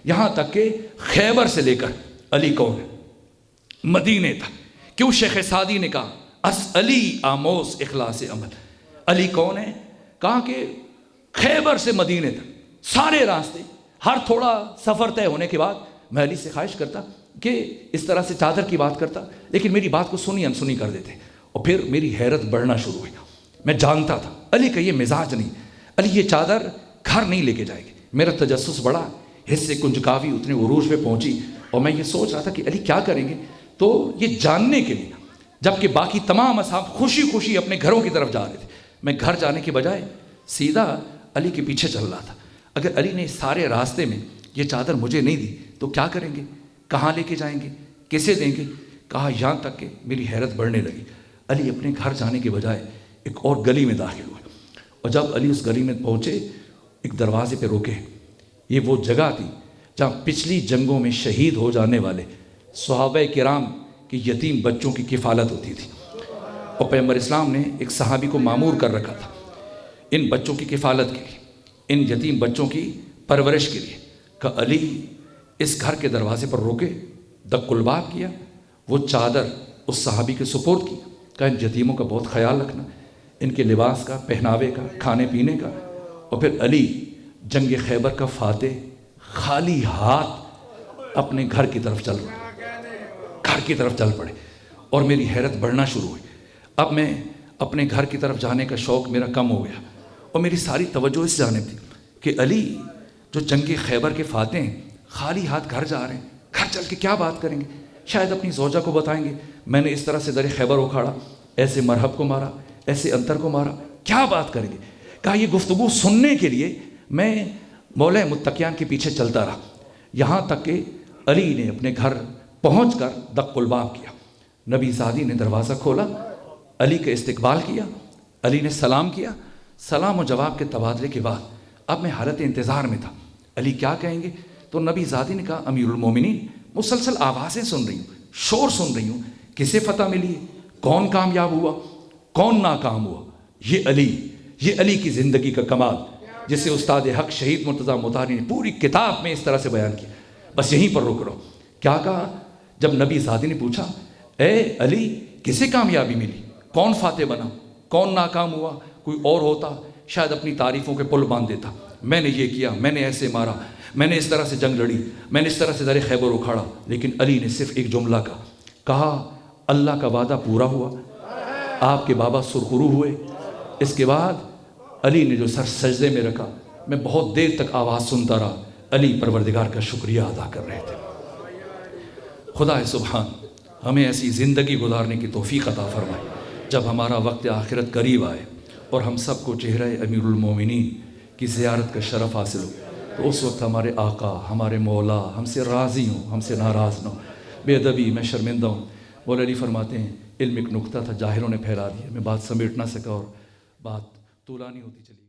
یہاں تک کہ خیبر سے لے کر علی کون ہے مدینے تک۔ کیوں شیخ سعدی نے کہا اس علی آموز اخلاص عمل، علی کون ہے؟ کہا کہ خیبر سے مدینے تک سارے راستے، ہر تھوڑا سفر طے ہونے کے بعد میں علی سے خواہش کرتا کہ اس طرح سے چادر کی بات کرتا، لیکن میری بات کو سنی انسنی کر دیتے، اور پھر میری حیرت بڑھنا شروع ہوئی۔ میں جانتا تھا علی کا یہ مزاج نہیں، علی یہ چادر گھر نہیں لے کے جائے گی۔ میرا تجسس بڑھا، حصے کنجکاوی اتنے عروج پہ پہنچی، اور میں یہ سوچ رہا تھا کہ علی کیا کریں گے، تو یہ جاننے کے لیے جبکہ باقی تمام اصحاب خوشی خوشی اپنے گھروں کی طرف جا رہے تھے، میں گھر جانے کے بجائے سیدھا علی کے پیچھے چل رہا تھا۔ اگر علی نے اس سارے راستے میں یہ چادر مجھے نہیں دی تو کیا کریں گے، کہاں لے کے جائیں گے، کسے دیں گے؟ کہا یہاں تک کہ میری حیرت بڑھنے لگی۔ علی اپنے گھر جانے کے بجائے ایک اور گلی میں داخل ہوئے، اور جب علی اس گلی میں پہنچے ایک دروازے پہ رکے۔ یہ وہ جگہ تھی جہاں پچھلی جنگوں میں شہید ہو جانے والے صحابہ کرام کے یتیم بچوں کی کفالت ہوتی تھی، اور پیغمبر اسلام نے ایک صحابی کو مامور کر رکھا تھا ان بچوں کی کفالت کے لیے، ان یتیم بچوں کی پرورش کے لیے۔ کہ علی اس گھر کے دروازے پر روکے، دق الباب کیا، وہ چادر اس صحابی کے سپرد کی، کہ ان یتیموں کا بہت خیال رکھنا، ان کے لباس کا، پہناوے کا، کھانے پینے کا۔ اور پھر علی جنگ خیبر کا فاتح خالی ہاتھ اپنے گھر کی طرف چل پڑے، اور میری حیرت بڑھنا شروع ہوئی۔ اب میں اپنے گھر کی طرف جانے کا شوق میرا کم ہو گیا، اور میری ساری توجہ اس جانب تھی کہ علی جو جنگ خیبر کے فاتح ہیں خالی ہاتھ گھر جا رہے ہیں، گھر چل کے کیا بات کریں گے؟ شاید اپنی زوجہ کو بتائیں گے میں نے اس طرح سے در خیبر اکھاڑا، ایسے مرحب کو مارا، ایسے انتر کو مارا، کیا بات کریں گے؟ کہا یہ گفتگو سننے کے لیے میں مولا متقیان کے پیچھے چلتا رہا، یہاں تک کہ علی نے اپنے گھر پہنچ کر دق الباب کیا۔ نبی زادی نے دروازہ کھولا، علی کا استقبال کیا، علی نے سلام کیا۔ سلام و جواب کے تبادلے کے بعد اب میں حالت انتظار میں تھا، علی کیا کہیں گے؟ تو نبی زادی نے کہا امیر المومنین، مسلسل آوازیں سن رہی ہوں، شور سن رہی ہوں، کسے فتح ملی ہے، کون کامیاب ہوا، کون ناکام ہوا؟ یہ علی کی زندگی کا کمال، جسے استاد حق شہید مرتضیٰ مطہری نے پوری کتاب میں اس طرح سے بیان کیا۔ بس یہیں پر رک رہا ہوں۔ کیا کہا؟ جب نبی زادی نے پوچھا اے علی کسے کامیابی ملی، کون فاتح بنا، کون ناکام ہوا؟ کوئی اور ہوتا شاید اپنی تعریفوں کے پل باندھ دیتا، میں نے یہ کیا، میں نے ایسے مارا، میں نے اس طرح سے جنگ لڑی، میں نے اس طرح سے در خیبر اکھاڑا۔ لیکن علی نے صرف ایک جملہ کہا اللہ کا وعدہ پورا ہوا، آپ کے بابا سرخرو ہوئے۔ اس کے بعد علی نے جو سر سجدے میں رکھا، میں بہت دیر تک آواز سنتا رہا، علی پروردگار کا شکریہ ادا کر رہے تھے۔ خدا سبحان ہمیں ایسی زندگی گزارنے کی توفیق عطا فرمائے جب ہمارا وقت آخرت قریب آئے اور ہم سب کو چہرہ امیر المومنین کی زیارت کا شرف حاصل ہو، تو اس وقت ہمارے آقا، ہمارے مولا ہم سے راضی ہوں، ہم سے ناراض نہ ہوں۔ بے ادبی میں شرمندہ ہوں۔ مولا علی فرماتے ہیں علم ایک نقطہ تھا جاہلوں نے پھیلا دیا، میں بات سمیٹ نہ سکا اور بات طولانی ہوتی چلی۔